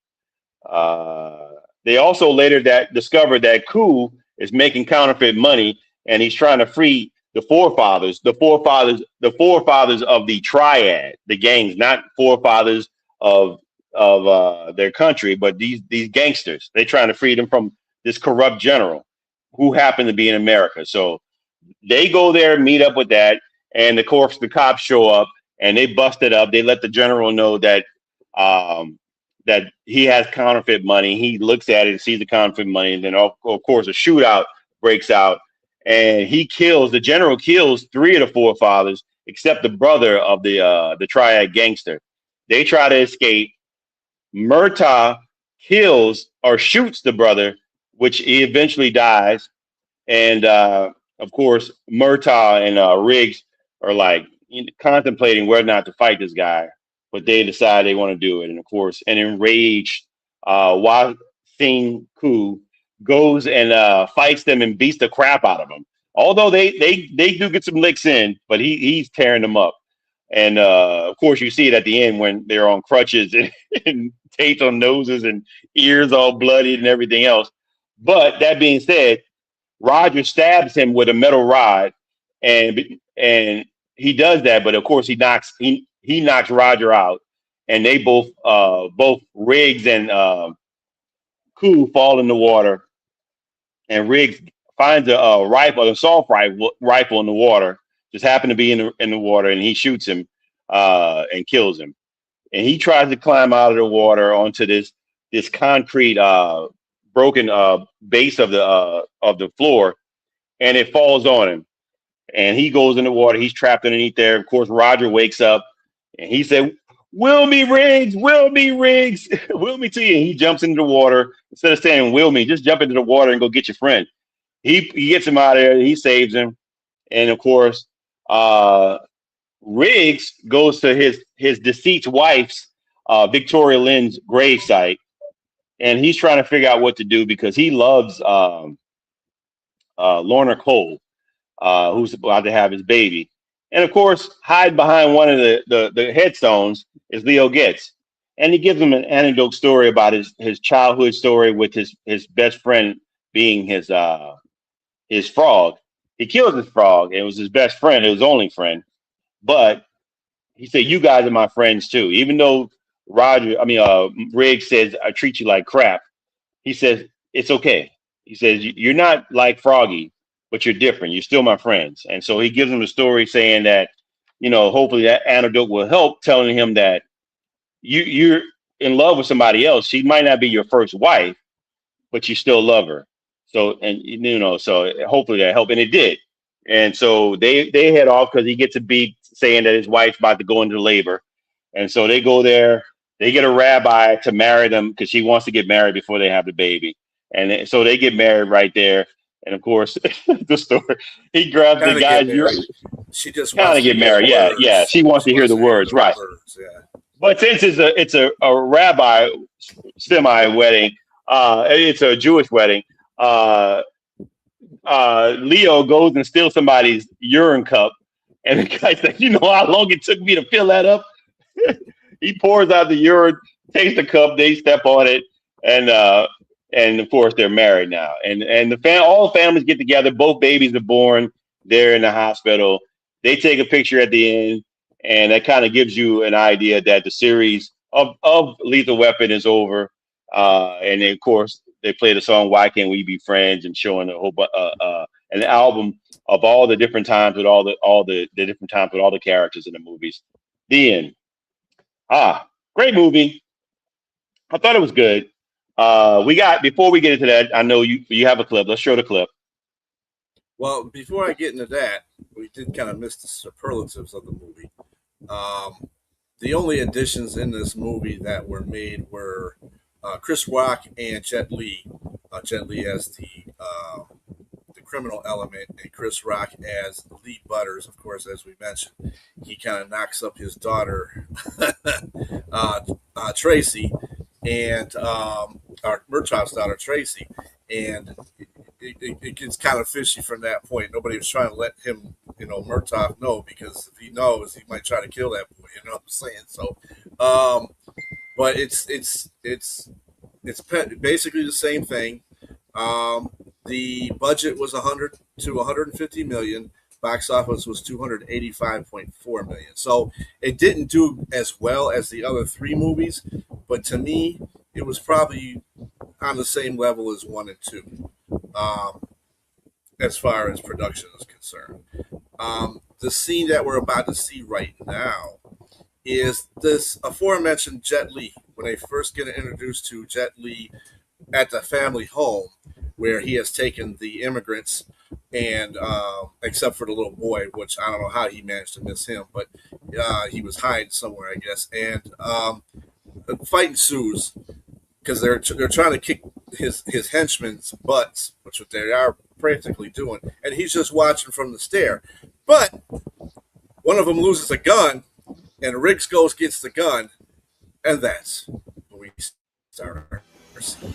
They also later discovered that Ku is making counterfeit money, and he's trying to free the forefathers of the triad, the gangs, not forefathers of their country, but these gangsters. They're trying to free them from this corrupt general who happened to be in America. So they go there, meet up with that, and of course the cops show up and they bust it up. They let the general know that that he has counterfeit money. He looks at it and sees the counterfeit money, and then of course a shootout breaks out, and the general kills 3 of the forefathers except the brother of the triad gangster. They try to escape. Murtaugh kills or shoots the brother, which he eventually dies. And of course, Murtaugh and Riggs are like contemplating whether or not to fight this guy, but they decide they want to do it. And of course, an enraged Wa Sing Ku goes and fights them and beats the crap out of them. Although they do get some licks in, but he's tearing them up. And of course, you see it at the end when they're on crutches and taped on noses and ears all bloodied and everything else. But that being said, Roger stabs him with a metal rod, and he does that. But of course, he knocks Roger out, and they both Riggs and Ku fall in the water, and Riggs finds a rifle, assault rifle in the water. Just happened to be in the water, and he shoots him and kills him. And he tries to climb out of the water onto this concrete broken base of the floor, and it falls on him. And he goes in the water. He's trapped underneath there. Of course, Roger wakes up, and he said, "Will me, Riggs, will me, Riggs, will me to you." And he jumps into the water. Instead of saying "will me," just jump into the water and go get your friend. He gets him out of there. He saves him. And of course, Riggs goes to his deceased wife's Victoria Lynn's gravesite, and he's trying to figure out what to do because he loves Lorna Cole, who's about to have his baby. And of course, hide behind one of the headstones is Leo Getz, and he gives him an anecdote story about his childhood story with his best friend being his frog. He kills his frog. It was his best friend, his only friend. But he said, "You guys are my friends too." Even though Riggs says, "I treat you like crap," he says, "It's okay." He says, "You're not like Froggy, but you're different. You're still my friends." And so he gives him a story saying that, hopefully that anecdote will help, telling him that you're in love with somebody else. She might not be your first wife, but you still love her. So, and so hopefully that helped, and it did. And so they head off because he gets a beat saying that his wife's about to go into labor, and so they go there. They get a rabbi to marry them because she wants to get married before they have the baby, and so they get married right there. And of course, the story, he grabs the Kind of get guy's married. She just kind wants of to get hear married. the Yeah, words. yeah. She wants She to hear wants the to hear words, the right? words. Yeah. But since it's a rabbi semi wedding, it's a Jewish wedding. Uh, Leo goes and steals somebody's urine cup, and the guy said, "You know how long it took me to fill that up?" He pours out the urine, takes the cup, they step on it, and and of course they're married now. And all families get together. Both babies are born. They're in the hospital. They take a picture at the end, and that kind of gives you an idea that the series of Lethal Weapon is over. And then, of course, they play the song "Why Can't We Be Friends" and showing an album of all the different times with all the different times with all the characters in the movies. The end. Great movie. I thought it was good. We got before we get into that. I know you have a clip. Let's show the clip. Well, before I get into that, we did kind of miss the superlatives of the movie. The only additions in this movie that were made were Chris Rock and Jet Li. Jet Li as the criminal element, and Chris Rock as Lee Butters. Of course, as we mentioned, he kind of knocks up his daughter, Tracy, and our Murtaugh's daughter, Tracy, and it gets kind of fishy from that point. Nobody was trying to let him, Murtaugh know, because if he knows, he might try to kill that boy. You know what I'm saying? So, but it's basically the same thing. The budget was 100 to 150 million. Box office was 285.4 million. So it didn't do as well as the other three movies, but to me, it was probably on the same level as one and two, as far as production is concerned. The scene that we're about to see right now is this aforementioned Jet Li. When they first get introduced to Jet Li at the family home, where he has taken the immigrants, and except for the little boy, which I don't know how he managed to miss him, but he was hiding somewhere, I guess. And a fight ensues because they're trying to kick his henchmen's butts, which they are practically doing, and he's just watching from the stair. But one of them loses a gun, and Riggs gets the gun, and that's when we start our scene.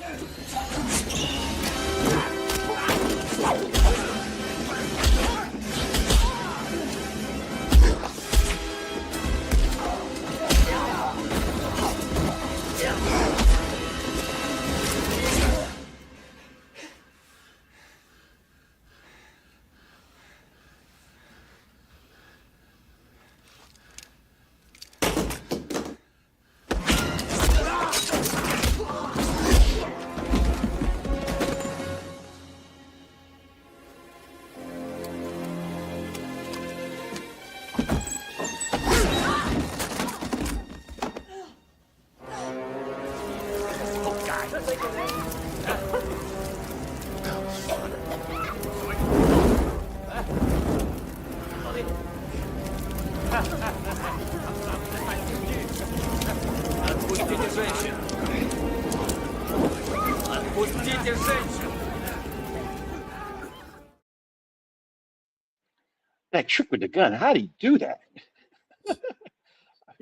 That trick with the gun. How do you do that?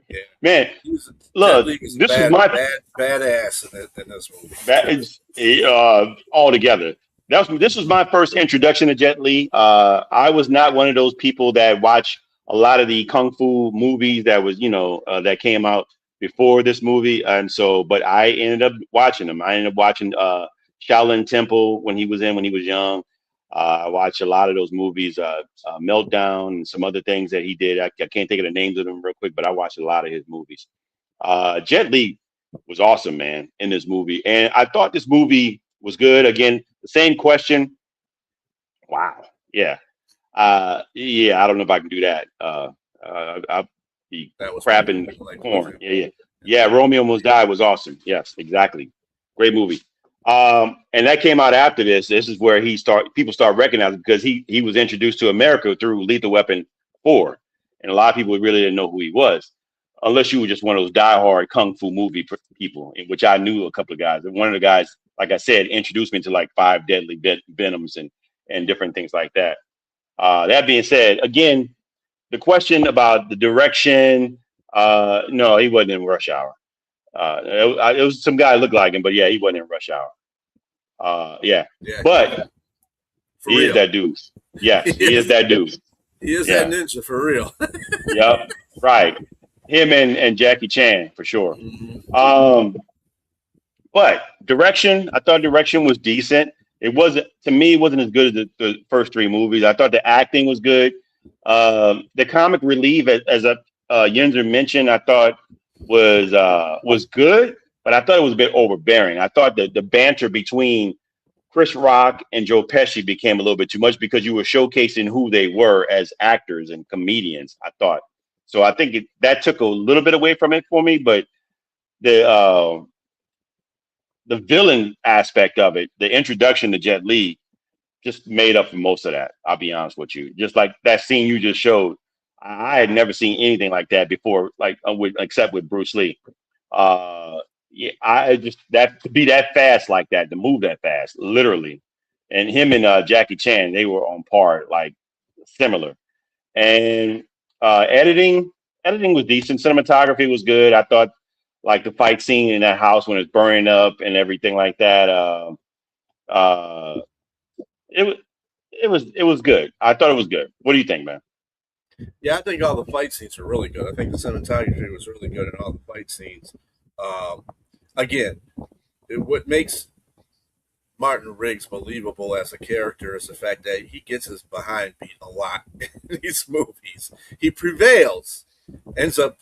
Yeah. Man, Jet look, Li was this is my badass in this movie. that is all together. This was my first introduction to Jet Li. I was not one of those people that watch a lot of the kung fu movies that was that came out before this movie, and so but I ended up watching them. I ended up watching Shaolin Temple when he was young. I watched a lot of those movies, Meltdown and some other things that he did. I can't think of the names of them real quick, but I watched a lot of his movies. Jet Li was awesome, man, in this movie. And I thought this movie was good. Again, the same question. Wow. Yeah. Yeah, I don't know if I can do that. I'll be That was crapping like corn. Yeah. Yeah, Romeo Must Die was awesome. Yes, exactly. Great movie. And that came out after this. This is where people start recognizing, because he was introduced to America through Lethal Weapon 4. And a lot of people really didn't know who he was, unless you were just one of those diehard kung fu movie people, in which I knew a couple of guys. And one of the guys, like I said, introduced me to like Five Deadly Venoms and and different things like that. That being said, again, the question about the direction, no, he wasn't in Rush Hour. It was some guy looked like him, but yeah, he wasn't in Rush Hour. Yeah, Yeah, but for he real. is that dude. Yes, he is that dude. He is Yeah. that ninja for real. Yep, right. Him and Jackie Chan for sure. Mhm. But direction, I thought direction was decent. It wasn't to me. It wasn't as good as the first three movies. I thought the acting was good. The comic relief, as Yenzer mentioned, I thought was good, but I thought it was a bit overbearing. I thought that the banter between Chris Rock and Joe Pesci became a little bit too much because you were showcasing who they were as actors and comedians. I thought so. I think that took a little bit away from it for me, but the uh, the villain aspect of it, the introduction to Jet Li, just made up for most of that. I'll be honest with you. Just like that scene you just showed, I had never seen anything like that before, like except with Bruce Lee. Yeah, I just that to be that fast like that, to move that fast, literally, and him and Jackie Chan, they were on par, like similar. And editing, editing was decent. Cinematography was good. I thought like the fight scene in that house when it's burning up and everything like that. Uh, it was it was good. I thought it was good. What do you think, man? Yeah, I think all the fight scenes are really good. I think the cinematography was really good in all the fight scenes. Um, Again, what makes Martin Riggs believable as a character is the fact that he gets his behind beat a lot in these movies. He prevails, ends up,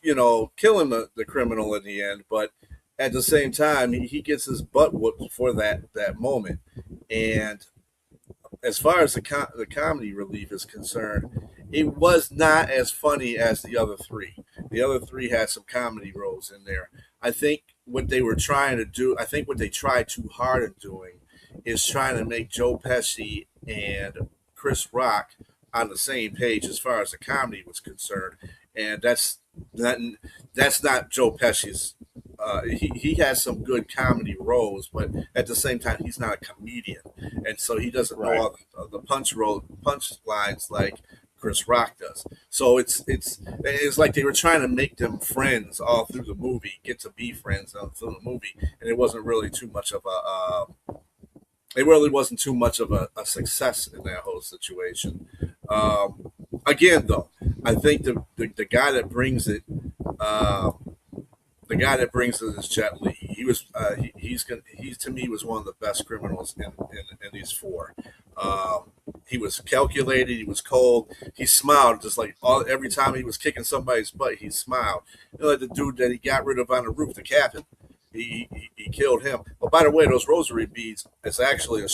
killing the criminal in the end, but at the same time, he gets his butt whooped for that moment. And as far as the comedy relief is concerned, it was not as funny as the other three. The other three had some comedy roles in there. I think what they were trying to do, I think what they tried too hard in doing is trying to make Joe Pesci and Chris Rock on the same page as far as the comedy was concerned, and that that's not Joe Pesci's. He has some good comedy roles, but at the same time, he's not a comedian, and so he doesn't know Right. all the punch lines like Chris Rock does. So it's like they were trying to make them friends all through the movie, get to be friends all through the movie, and it wasn't really too much of it really wasn't too much of a success in that whole situation. Um, Again, though, I think the guy that brings it. The guy that brings it is Jet Li. He was he's to me was one of the best criminals in these four. He was calculated. He was cold. He smiled just like every time he was kicking somebody's butt. He smiled. Like the dude that he got rid of on the roof, the captain. He killed him. But by the way, those rosary beads is actually a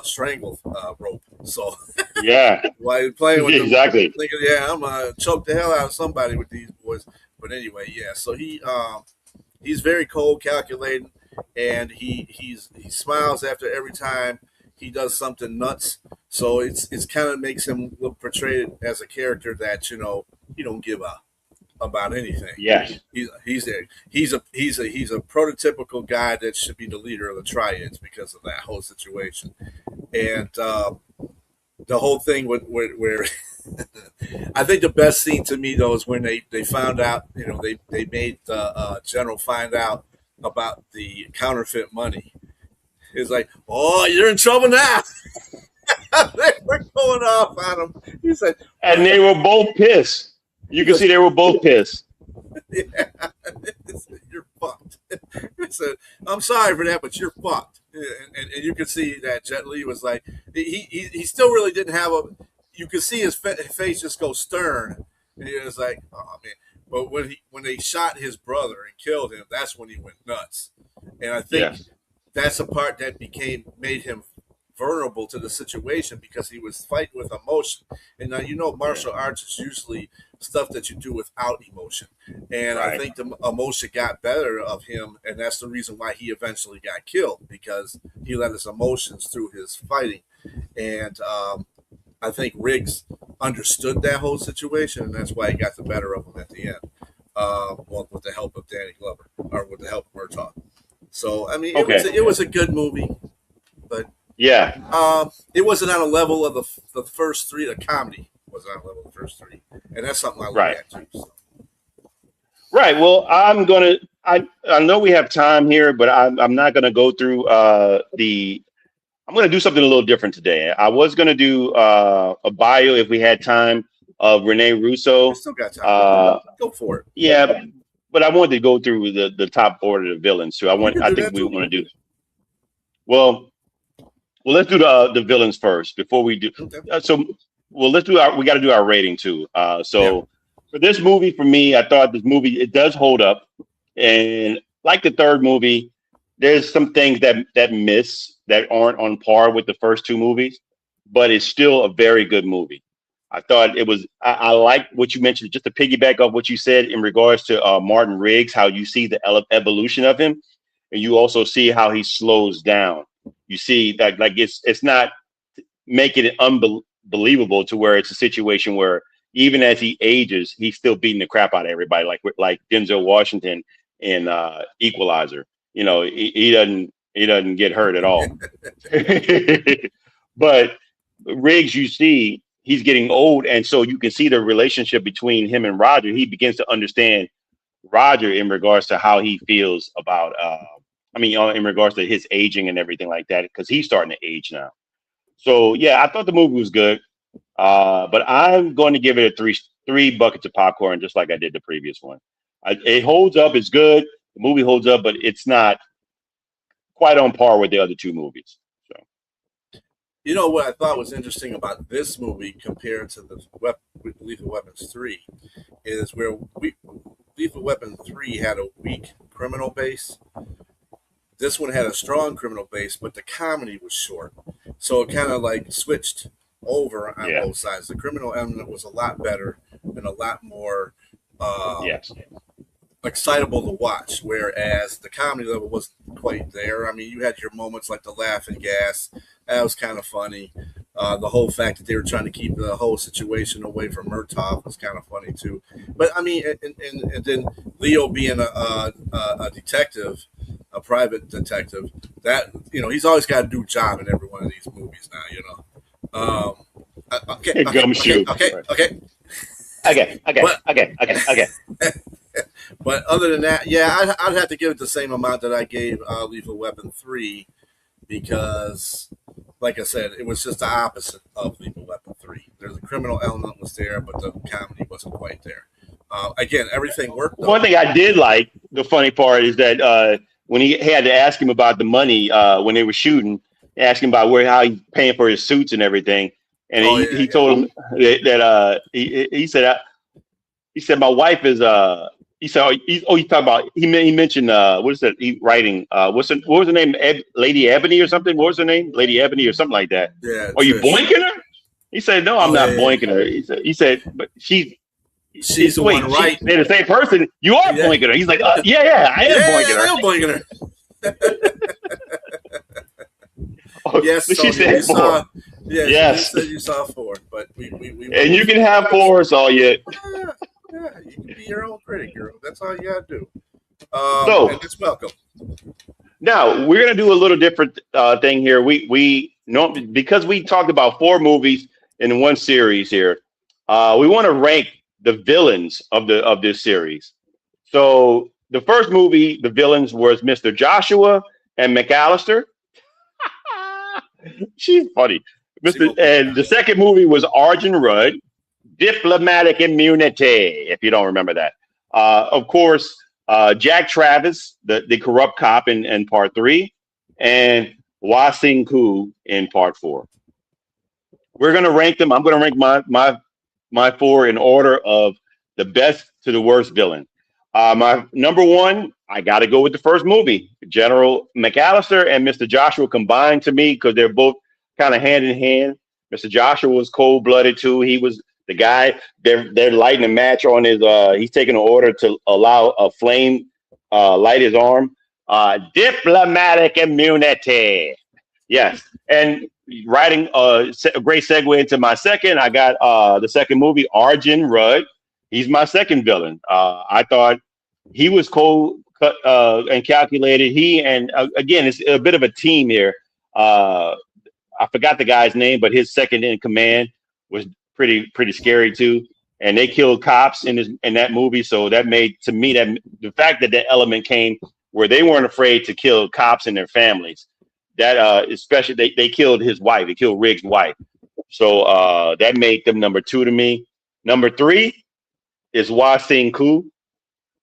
strangle rope. So Yeah, while you're playing with them, exactly. thinking, yeah, I'm gonna choke the hell out of somebody with these boys. But anyway, yeah. So he's very cold, calculating, and he smiles after every time he does something nuts. So it's kind of makes him look portrayed as a character that he don't give a about anything. Yes. He's a prototypical guy that should be the leader of the Triads because of that whole situation, and the whole thing where I think the best scene to me though is when they found out, they made the general find out about the counterfeit money. It's like, oh, you're in trouble now. They were going off on him. He said, And they were both pissed. You can see they were both pissed. yeah, you're fucked. He said, I'm sorry for that, but you're fucked. And you could see that Jet Li was like, he still really didn't have a. You could see his face just go stern, and he was like, oh man. But when they shot his brother and killed him, that's when he went nuts. And I think Yes. that's a part that made him vulnerable to the situation because he was fighting with emotion. And now martial arts is usually stuff that you do without emotion. And I Right. think the emotion got better of him, and that's the reason why he eventually got killed because he let his emotions through his fighting. And I think Riggs understood that whole situation, and that's why he got the better of him at the end. Well, with the help of Danny Glover or with the help of Murtaugh. So I mean, Okay. it was a good movie, but Yeah. It wasn't on a level of the first three. The comedy wasn't on a level of the first three, and that's something I look Right. at too. So. Right. Well, I know we have time here, but I'm not gonna go through the. I'm gonna do something a little different today. I was gonna do a bio if we had time of Rene We Russo. still got time. Uh, Go for it. yeah, but I wanted to go through the top order of the villains too. You can I do think that we too. want to do. Well, well, let's do the villains first before we do. Okay. Well, let's do our. We got to do our rating too. Yeah. For this movie, for me, I thought this movie it does hold up, and like the third movie, there's some things that miss that aren't on par with the first two movies, but it's still a very good movie. I thought it was. I like what you mentioned. Just to piggyback off what you said in regards to Martin Riggs, how you see the evolution of him, and you also see how he slows down. You see that like it's not making it unbelievable to where it's a situation where even as he ages, he's still beating the crap out of everybody, like Denzel Washington in Equalizer. You know, he doesn't get hurt at all. But Riggs, you see, he's getting old, and so you can see the relationship between him and Roger. He begins to understand Roger in regards to how he feels about. In regards to his aging and everything like that, because he's starting to age now. So yeah, I thought the movie was good, but I'm going to give it a three buckets of popcorn, just like I did the previous one. It holds up. It's good. The movie holds up, but it's not quite on par with the other two movies. So You know what I thought was interesting about this movie compared to the Lethal Weapons 3 is where Lethal Weapon 3 had a weak criminal base. This one had a strong criminal base, but the comedy was short. So it kind of like switched over on both sides. The criminal element was a lot better and a lot more yes, excitable to watch, whereas the comedy level wasn't quite there. I mean, you had your moments like the laughing gas. That was kind of funny. The whole fact that they were trying to keep the whole situation away from Murtaugh was kind of funny too. But I mean, and then Leo being a detective, a private detective, that he's always got to do a job in every one of these movies now. Okay. Gumshoe. Okay. But other than that, yeah, I'd have to give it the same amount that I gave Lethal Weapon 3 because, like I said, it was just the opposite of Lethal Weapon 3. There's a criminal element was there, but the comedy wasn't quite there. Again, everything worked. One thing I did like, the funny part is that when he had to ask him about the money when they were shooting, ask him about how he's paying for his suits and everything, and he told him that he said my wife is he said he talked about he mentioned what is that he writing what was her name, Lady Ebony or something, what was her name, Lady Ebony or something like that. Yeah, are you boinking her? He said no, I'm not boinking her. He said but she's the one, right? They're the same person. You are boinking her. He's like I am boinking her. Yes, she said four. Yes, you said you saw 4, but we and you can have 4, so yeah, you can be your own critic, girl. That's all you gotta do. And it's welcome. Now we're gonna do a little different thing here. We know because we talked about 4 movies in one series here. We want to rank the villains of this series. So the first movie, the villains was Mr. Joshua and McAllister. She's funny. And the second movie was Arjun Rudd, Diplomatic Immunity, if you don't remember that. Of course, Jack Travis, the corrupt cop in part 3, and Wah Sing Koo in part 4. We're gonna rank them. I'm gonna rank my 4 in order of the best to the worst villain. My number 1, I got to go with the first movie. General McAllister and Mr. Joshua combined to me because they're both kind of hand in hand. Mr. Joshua was cold-blooded too. He was the guy. They're lighting a match on his. He's taking an order to allow a flame light his arm. Diplomatic immunity. Yes, and writing a great segue into my second. I got the second movie, Arjun Rudd. He's my second villain. I thought he was cold and calculated. He and again, it's a bit of a team here. I forgot the guy's name, but his second in command was pretty scary too. And they killed cops in that movie, so that made to me that the fact that that element came where they weren't afraid to kill cops and their families. That especially they killed his wife, they killed Riggs' wife. So that made them number two to me. Number three is Wasing Ku,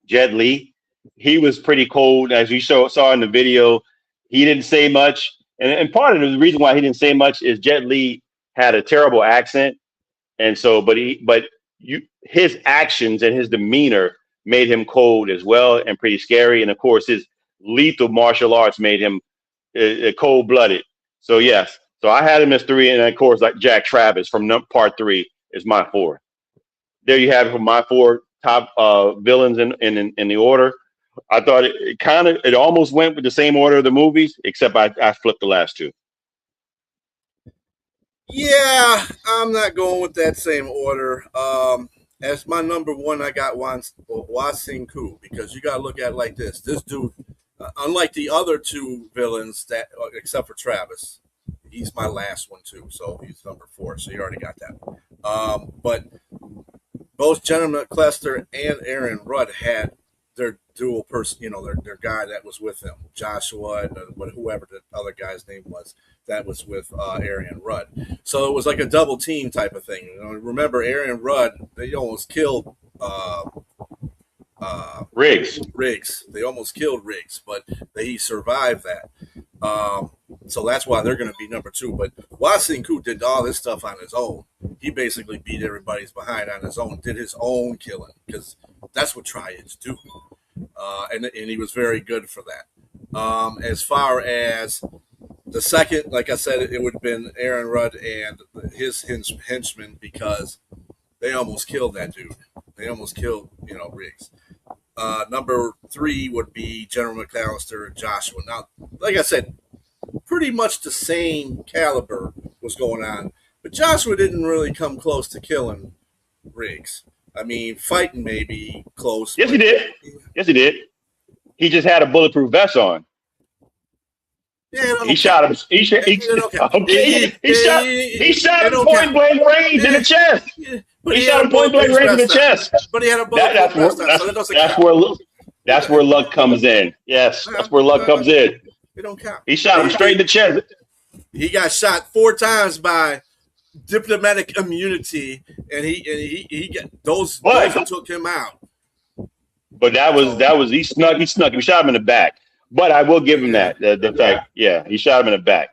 Jet Li. He was pretty cold, as we saw in the video. He didn't say much, and part of the reason why he didn't say much is Jet Li had a terrible accent, and so his actions and his demeanor made him cold as well and pretty scary, and of course his lethal martial arts made him cold blooded. So yes, so I had him as three, and of course like Jack Travis from part three is my four. There you have it for my four top villains in the order. I thought it almost went with the same order of the movies, except I flipped the last two. Yeah, I'm not going with that same order. As my number one, I got Wasing Ku, because you got to look at it like this. This dude, unlike the other two villains, that except for Travis, he's my last one too. So he's number four. So you already got that. But both Jenna McClester and Aaron Rudd had their dual person, their guy that was with them, Joshua, and whoever the other guy's name was that was with Aaron Rudd. So it was like a double team type of thing. Remember, Aaron Rudd, they almost killed Riggs. They almost killed Riggs, but he survived that. So that's why they're going to be number two. But Wasing Ku did all this stuff on his own. He basically beat everybody's behind on his own, did his own killing, because that's what triads do. And he was very good for that. As far as the second, like I said, it would have been Aaron Rudd and his henchmen, because they almost killed that dude. They almost killed, Riggs. Number three would be General McAllister and Joshua. Now, like I said, pretty much the same caliber was going on, but Joshua didn't really come close to killing Riggs. I mean, fighting maybe close. Yes, he did. Yes, he did. He just had a bulletproof vest on. Yeah, he shot him. He shot him point blank range in the chest. Yeah, he shot him point blank range in the chest. But he had a bulletproof vest on, so that's where luck comes in. Yes, that's where luck comes in. It don't count. He shot him straight in the chest. He got shot 4 times by diplomatic immunity, and he got those who took him out. But that was he snuck. He shot him in the back. But I will give him that the fact, he shot him in the back.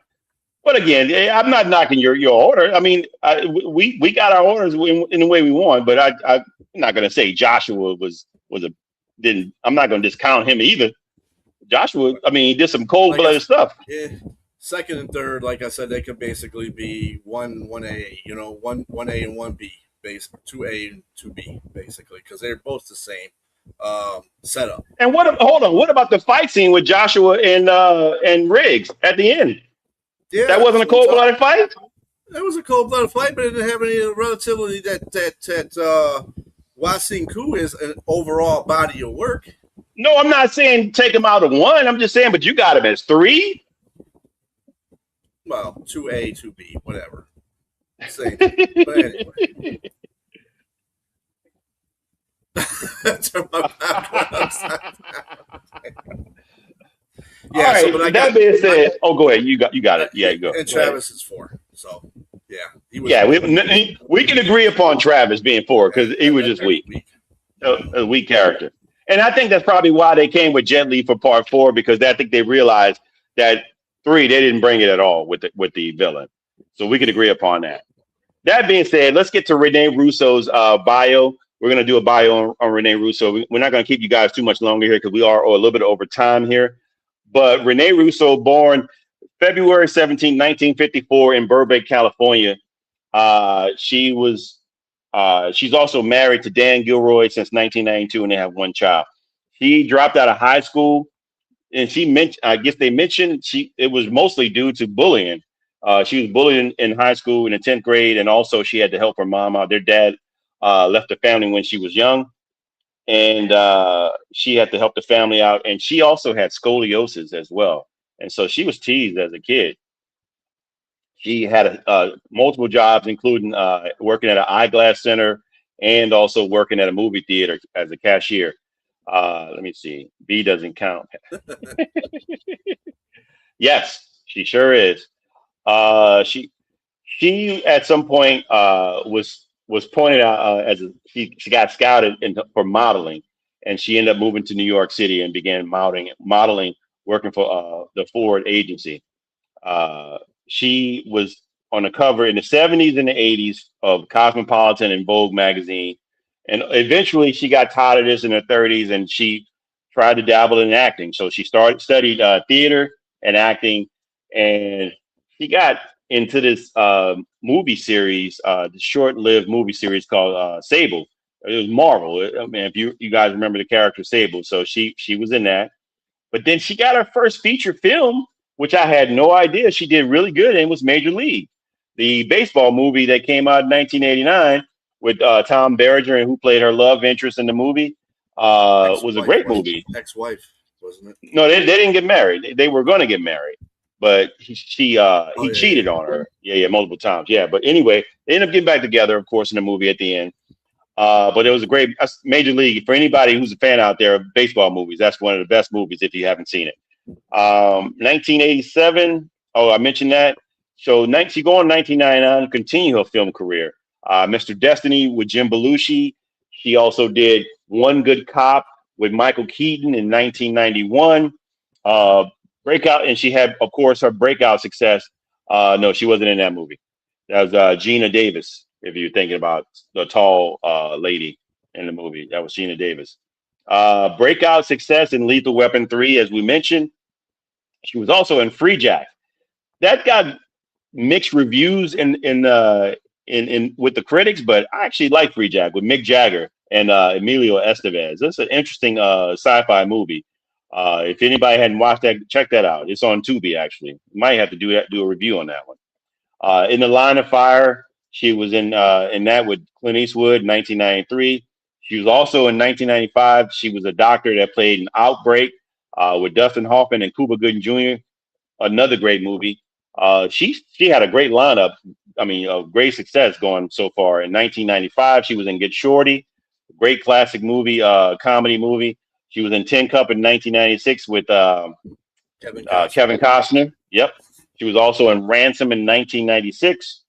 But again, I'm not knocking your order. I mean, we got our orders in the way we want. But I'm not going to say Joshua didn't. I'm not going to discount him either. Joshua, I mean, he did some cold-blooded stuff. Yeah. Second and third, like I said, they could basically be 1A, 1A and 1B, basically 2A and 2B, basically, because they're both the same setup. And what about the fight scene with Joshua and Riggs at the end? Yeah, that wasn't a cold-blooded fight. That was a cold-blooded fight, but it didn't have any of the relativity that Wasing Ku is an overall body of work. No, I'm not saying take him out of 1. I'm just saying, but you got him as 3. Well, 2A, 2B, whatever. Same. But anyway. Turn my back upside down. Yeah, all right, but that being said, go ahead. You got it. Yeah, go. And Travis is 4. So, yeah. We can agree upon Travis being 4 because he was just weak. A weak character. And I think that's probably why they came with Jet Li for part 4, because I think they realized that 3, they didn't bring it at all with the villain. So we can agree upon that. That being said, let's get to Renee Russo's bio. We're going to do a bio on Renee Russo. We're not going to keep you guys too much longer here because we are a little bit over time here. But Renee Russo, born February 17, 1954 in Burbank, California. She's also married to Dan Gilroy since 1992, and they have 1 child. She dropped out of high school, and I guess they mentioned it was mostly due to bullying. She was bullied in high school in the 10th grade, and also she had to help her mom out. Their dad left the family when she was young, and she had to help the family out. And she also had scoliosis as well, and so she was teased as a kid. She had multiple jobs, including working at an eyeglass center and also working at a movie theater as a cashier. Let me see. B doesn't count. Yes, she sure is. She at some point was pointed out she got scouted for modeling, and she ended up moving to New York City and began modeling, working for the Ford agency. Uh, she was on the cover in the 70s and the 80s of Cosmopolitan and Vogue magazine. And eventually she got tired of this in her 30s and she tried to dabble in acting. So she studied theater and acting, and she got into this movie series, the short-lived movie series called Sable. It was Marvel. I mean, if you guys remember the character Sable, so she was in that. But then she got her first feature film, which I had no idea she did really good in, was Major League, the baseball movie that came out in 1989 with Tom Berenger, and who played her love interest in the movie. Was a great movie. Ex-wife, wasn't it? No, they didn't get married. They were going to get married, but he cheated on her. Yeah, multiple times. Yeah, but anyway, they ended up getting back together, of course, in the movie at the end. But it was a great Major League for anybody who's a fan out there of baseball movies. That's one of the best movies if you haven't seen it. 1987. Oh, I mentioned that. So she go on 1999, continue her film career. Mr. Destiny with Jim Belushi. She also did One Good Cop with Michael Keaton in 1991. Breakout, and she had, of course, her breakout success. No, she wasn't in that movie. That was Gina Davis. If you're thinking about the tall lady in the movie, that was Gina Davis. Breakout success in Lethal Weapon 3, as we mentioned. She was also in Free Jack. That got mixed reviews in with the critics, but I actually like Free Jack with Mick Jagger and Emilio Estevez. That's an interesting sci-fi movie. If anybody hadn't watched that, check that out. It's on Tubi, actually. Might have to do a review on that one. In the Line of Fire, she was in that with Clint Eastwood in 1993. She was also in 1995. She was a doctor that played an Outbreak with Dustin Hoffman and Cuba Gooding Jr. Another great movie. She had a great lineup. I mean, of great success going so far. In 1995, she was in Get Shorty, great classic movie, comedy movie. She was in Tin Cup in 1996 with Kevin Costner. Yep. She was also in Ransom in 1996.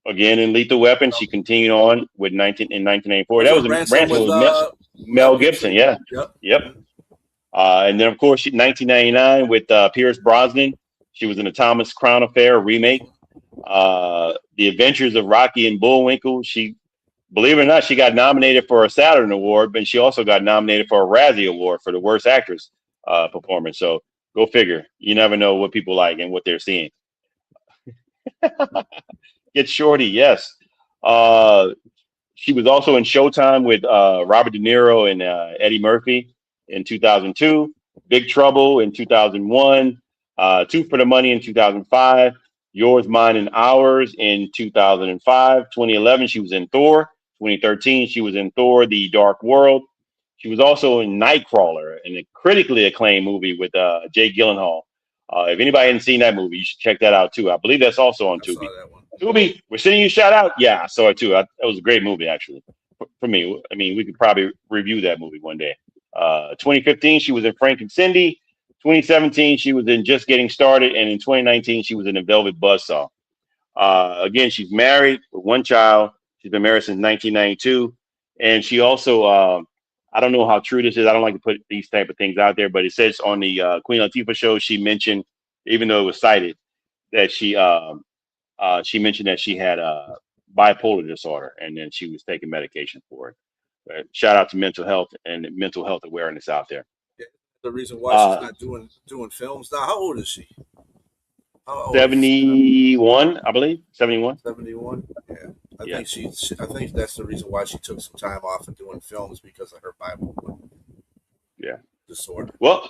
Again, in Lethal Weapon, she continued on with 1994. That was Ransom with Mel Gibson. Yeah. Yep. And then, of course, 1999 with Pierce Brosnan. She was in the Thomas Crown Affair remake. The Adventures of Rocky and Bullwinkle. She, believe it or not, she got nominated for a Saturn Award, but she also got nominated for a Razzie Award for the Worst Actress performance. So go figure. You never know what people like and what they're seeing. Get Shorty, yes. She was also in Showtime with Robert De Niro and Eddie Murphy in 2002. Big Trouble in 2001. Two for the Money in 2005. Yours, Mine, and Ours in 2005. 2011, she was in Thor. 2013, she was in Thor: The Dark World. She was also in Nightcrawler, in a critically acclaimed movie with Jake Gyllenhaal. If anybody hadn't seen that movie, you should check that out too. I believe that's also on Tubi. Tubi, we're sending you a shout out. Yeah, I saw it too. That was a great movie, actually, for me. I mean, we could probably review that movie one day. 2015, she was in Frank and Cindy. 2017, she was in Just Getting Started, and in 2019, she was in The Velvet Buzzsaw. Again, she's married with one child. She's been married since 1992, and she also, I don't know how true this is. I don't like to put these type of things out there, but it says on the Queen Latifah show, she mentioned, even though it was cited, that she mentioned that she had bipolar disorder, and then she was taking medication for it. But shout out to mental health and mental health awareness out there. The reason why she's not doing films now. How old is she? 71, I believe. 71. 71. Yeah. I think that's the reason why she took some time off and doing films, because of her bipolar disorder. Well,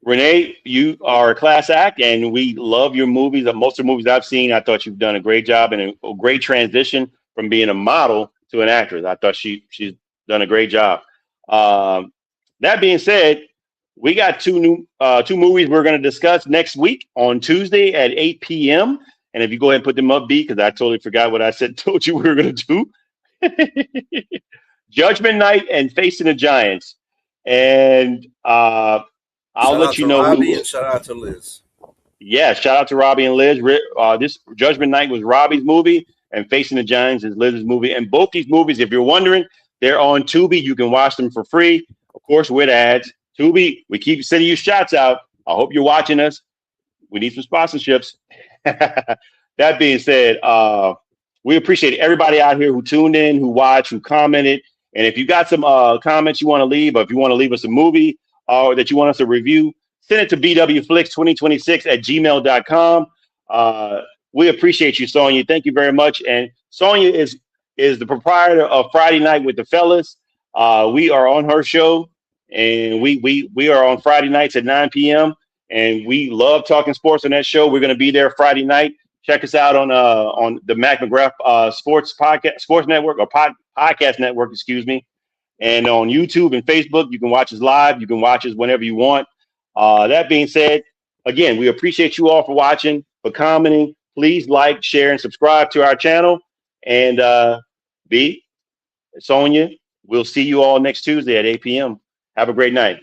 Renee, you are a class act, and we love your movies. Most of the movies I've seen, I thought you've done a great job and a great transition from being a model to an actress. I thought she's done a great job. That being said, we got two movies we're going to discuss next week on Tuesday at 8 p.m. And if you go ahead and put them up, B, because I totally forgot what I said, told you we were going to do. Judgment Night and Facing the Giants. And I'll Shout let out you to know Robbie who. and shout out to Liz. Yeah, shout out to Robbie and Liz. This Judgment Night was Robbie's movie, and Facing the Giants is Liz's movie. And both these movies, if you're wondering, they're on Tubi. You can watch them for free. Of course, with ads. Tubi, we keep sending you shots out. I hope you're watching us. We need some sponsorships. That being said, we appreciate everybody out here who tuned in, who watched, who commented. And if you got some comments you want to leave, or if you want to leave us a movie that you want us to review, send it to bwflix2026@gmail.com. We appreciate you, Sonia. Thank you very much. And Sonia is the proprietor of Friday Night with the Fellas. We are on her show, and we are on Friday nights at 9 p.m. And we love talking sports on that show. We're going to be there Friday night. Check us out on the Mac McGrath Sports Network, or Podcast Network, excuse me. And on YouTube and Facebook, you can watch us live. You can watch us whenever you want. That being said, again, we appreciate you all for watching, for commenting. Please like, share, and subscribe to our channel. And B, Sonia, we'll see you all next Tuesday at 8 p.m. Have a great night.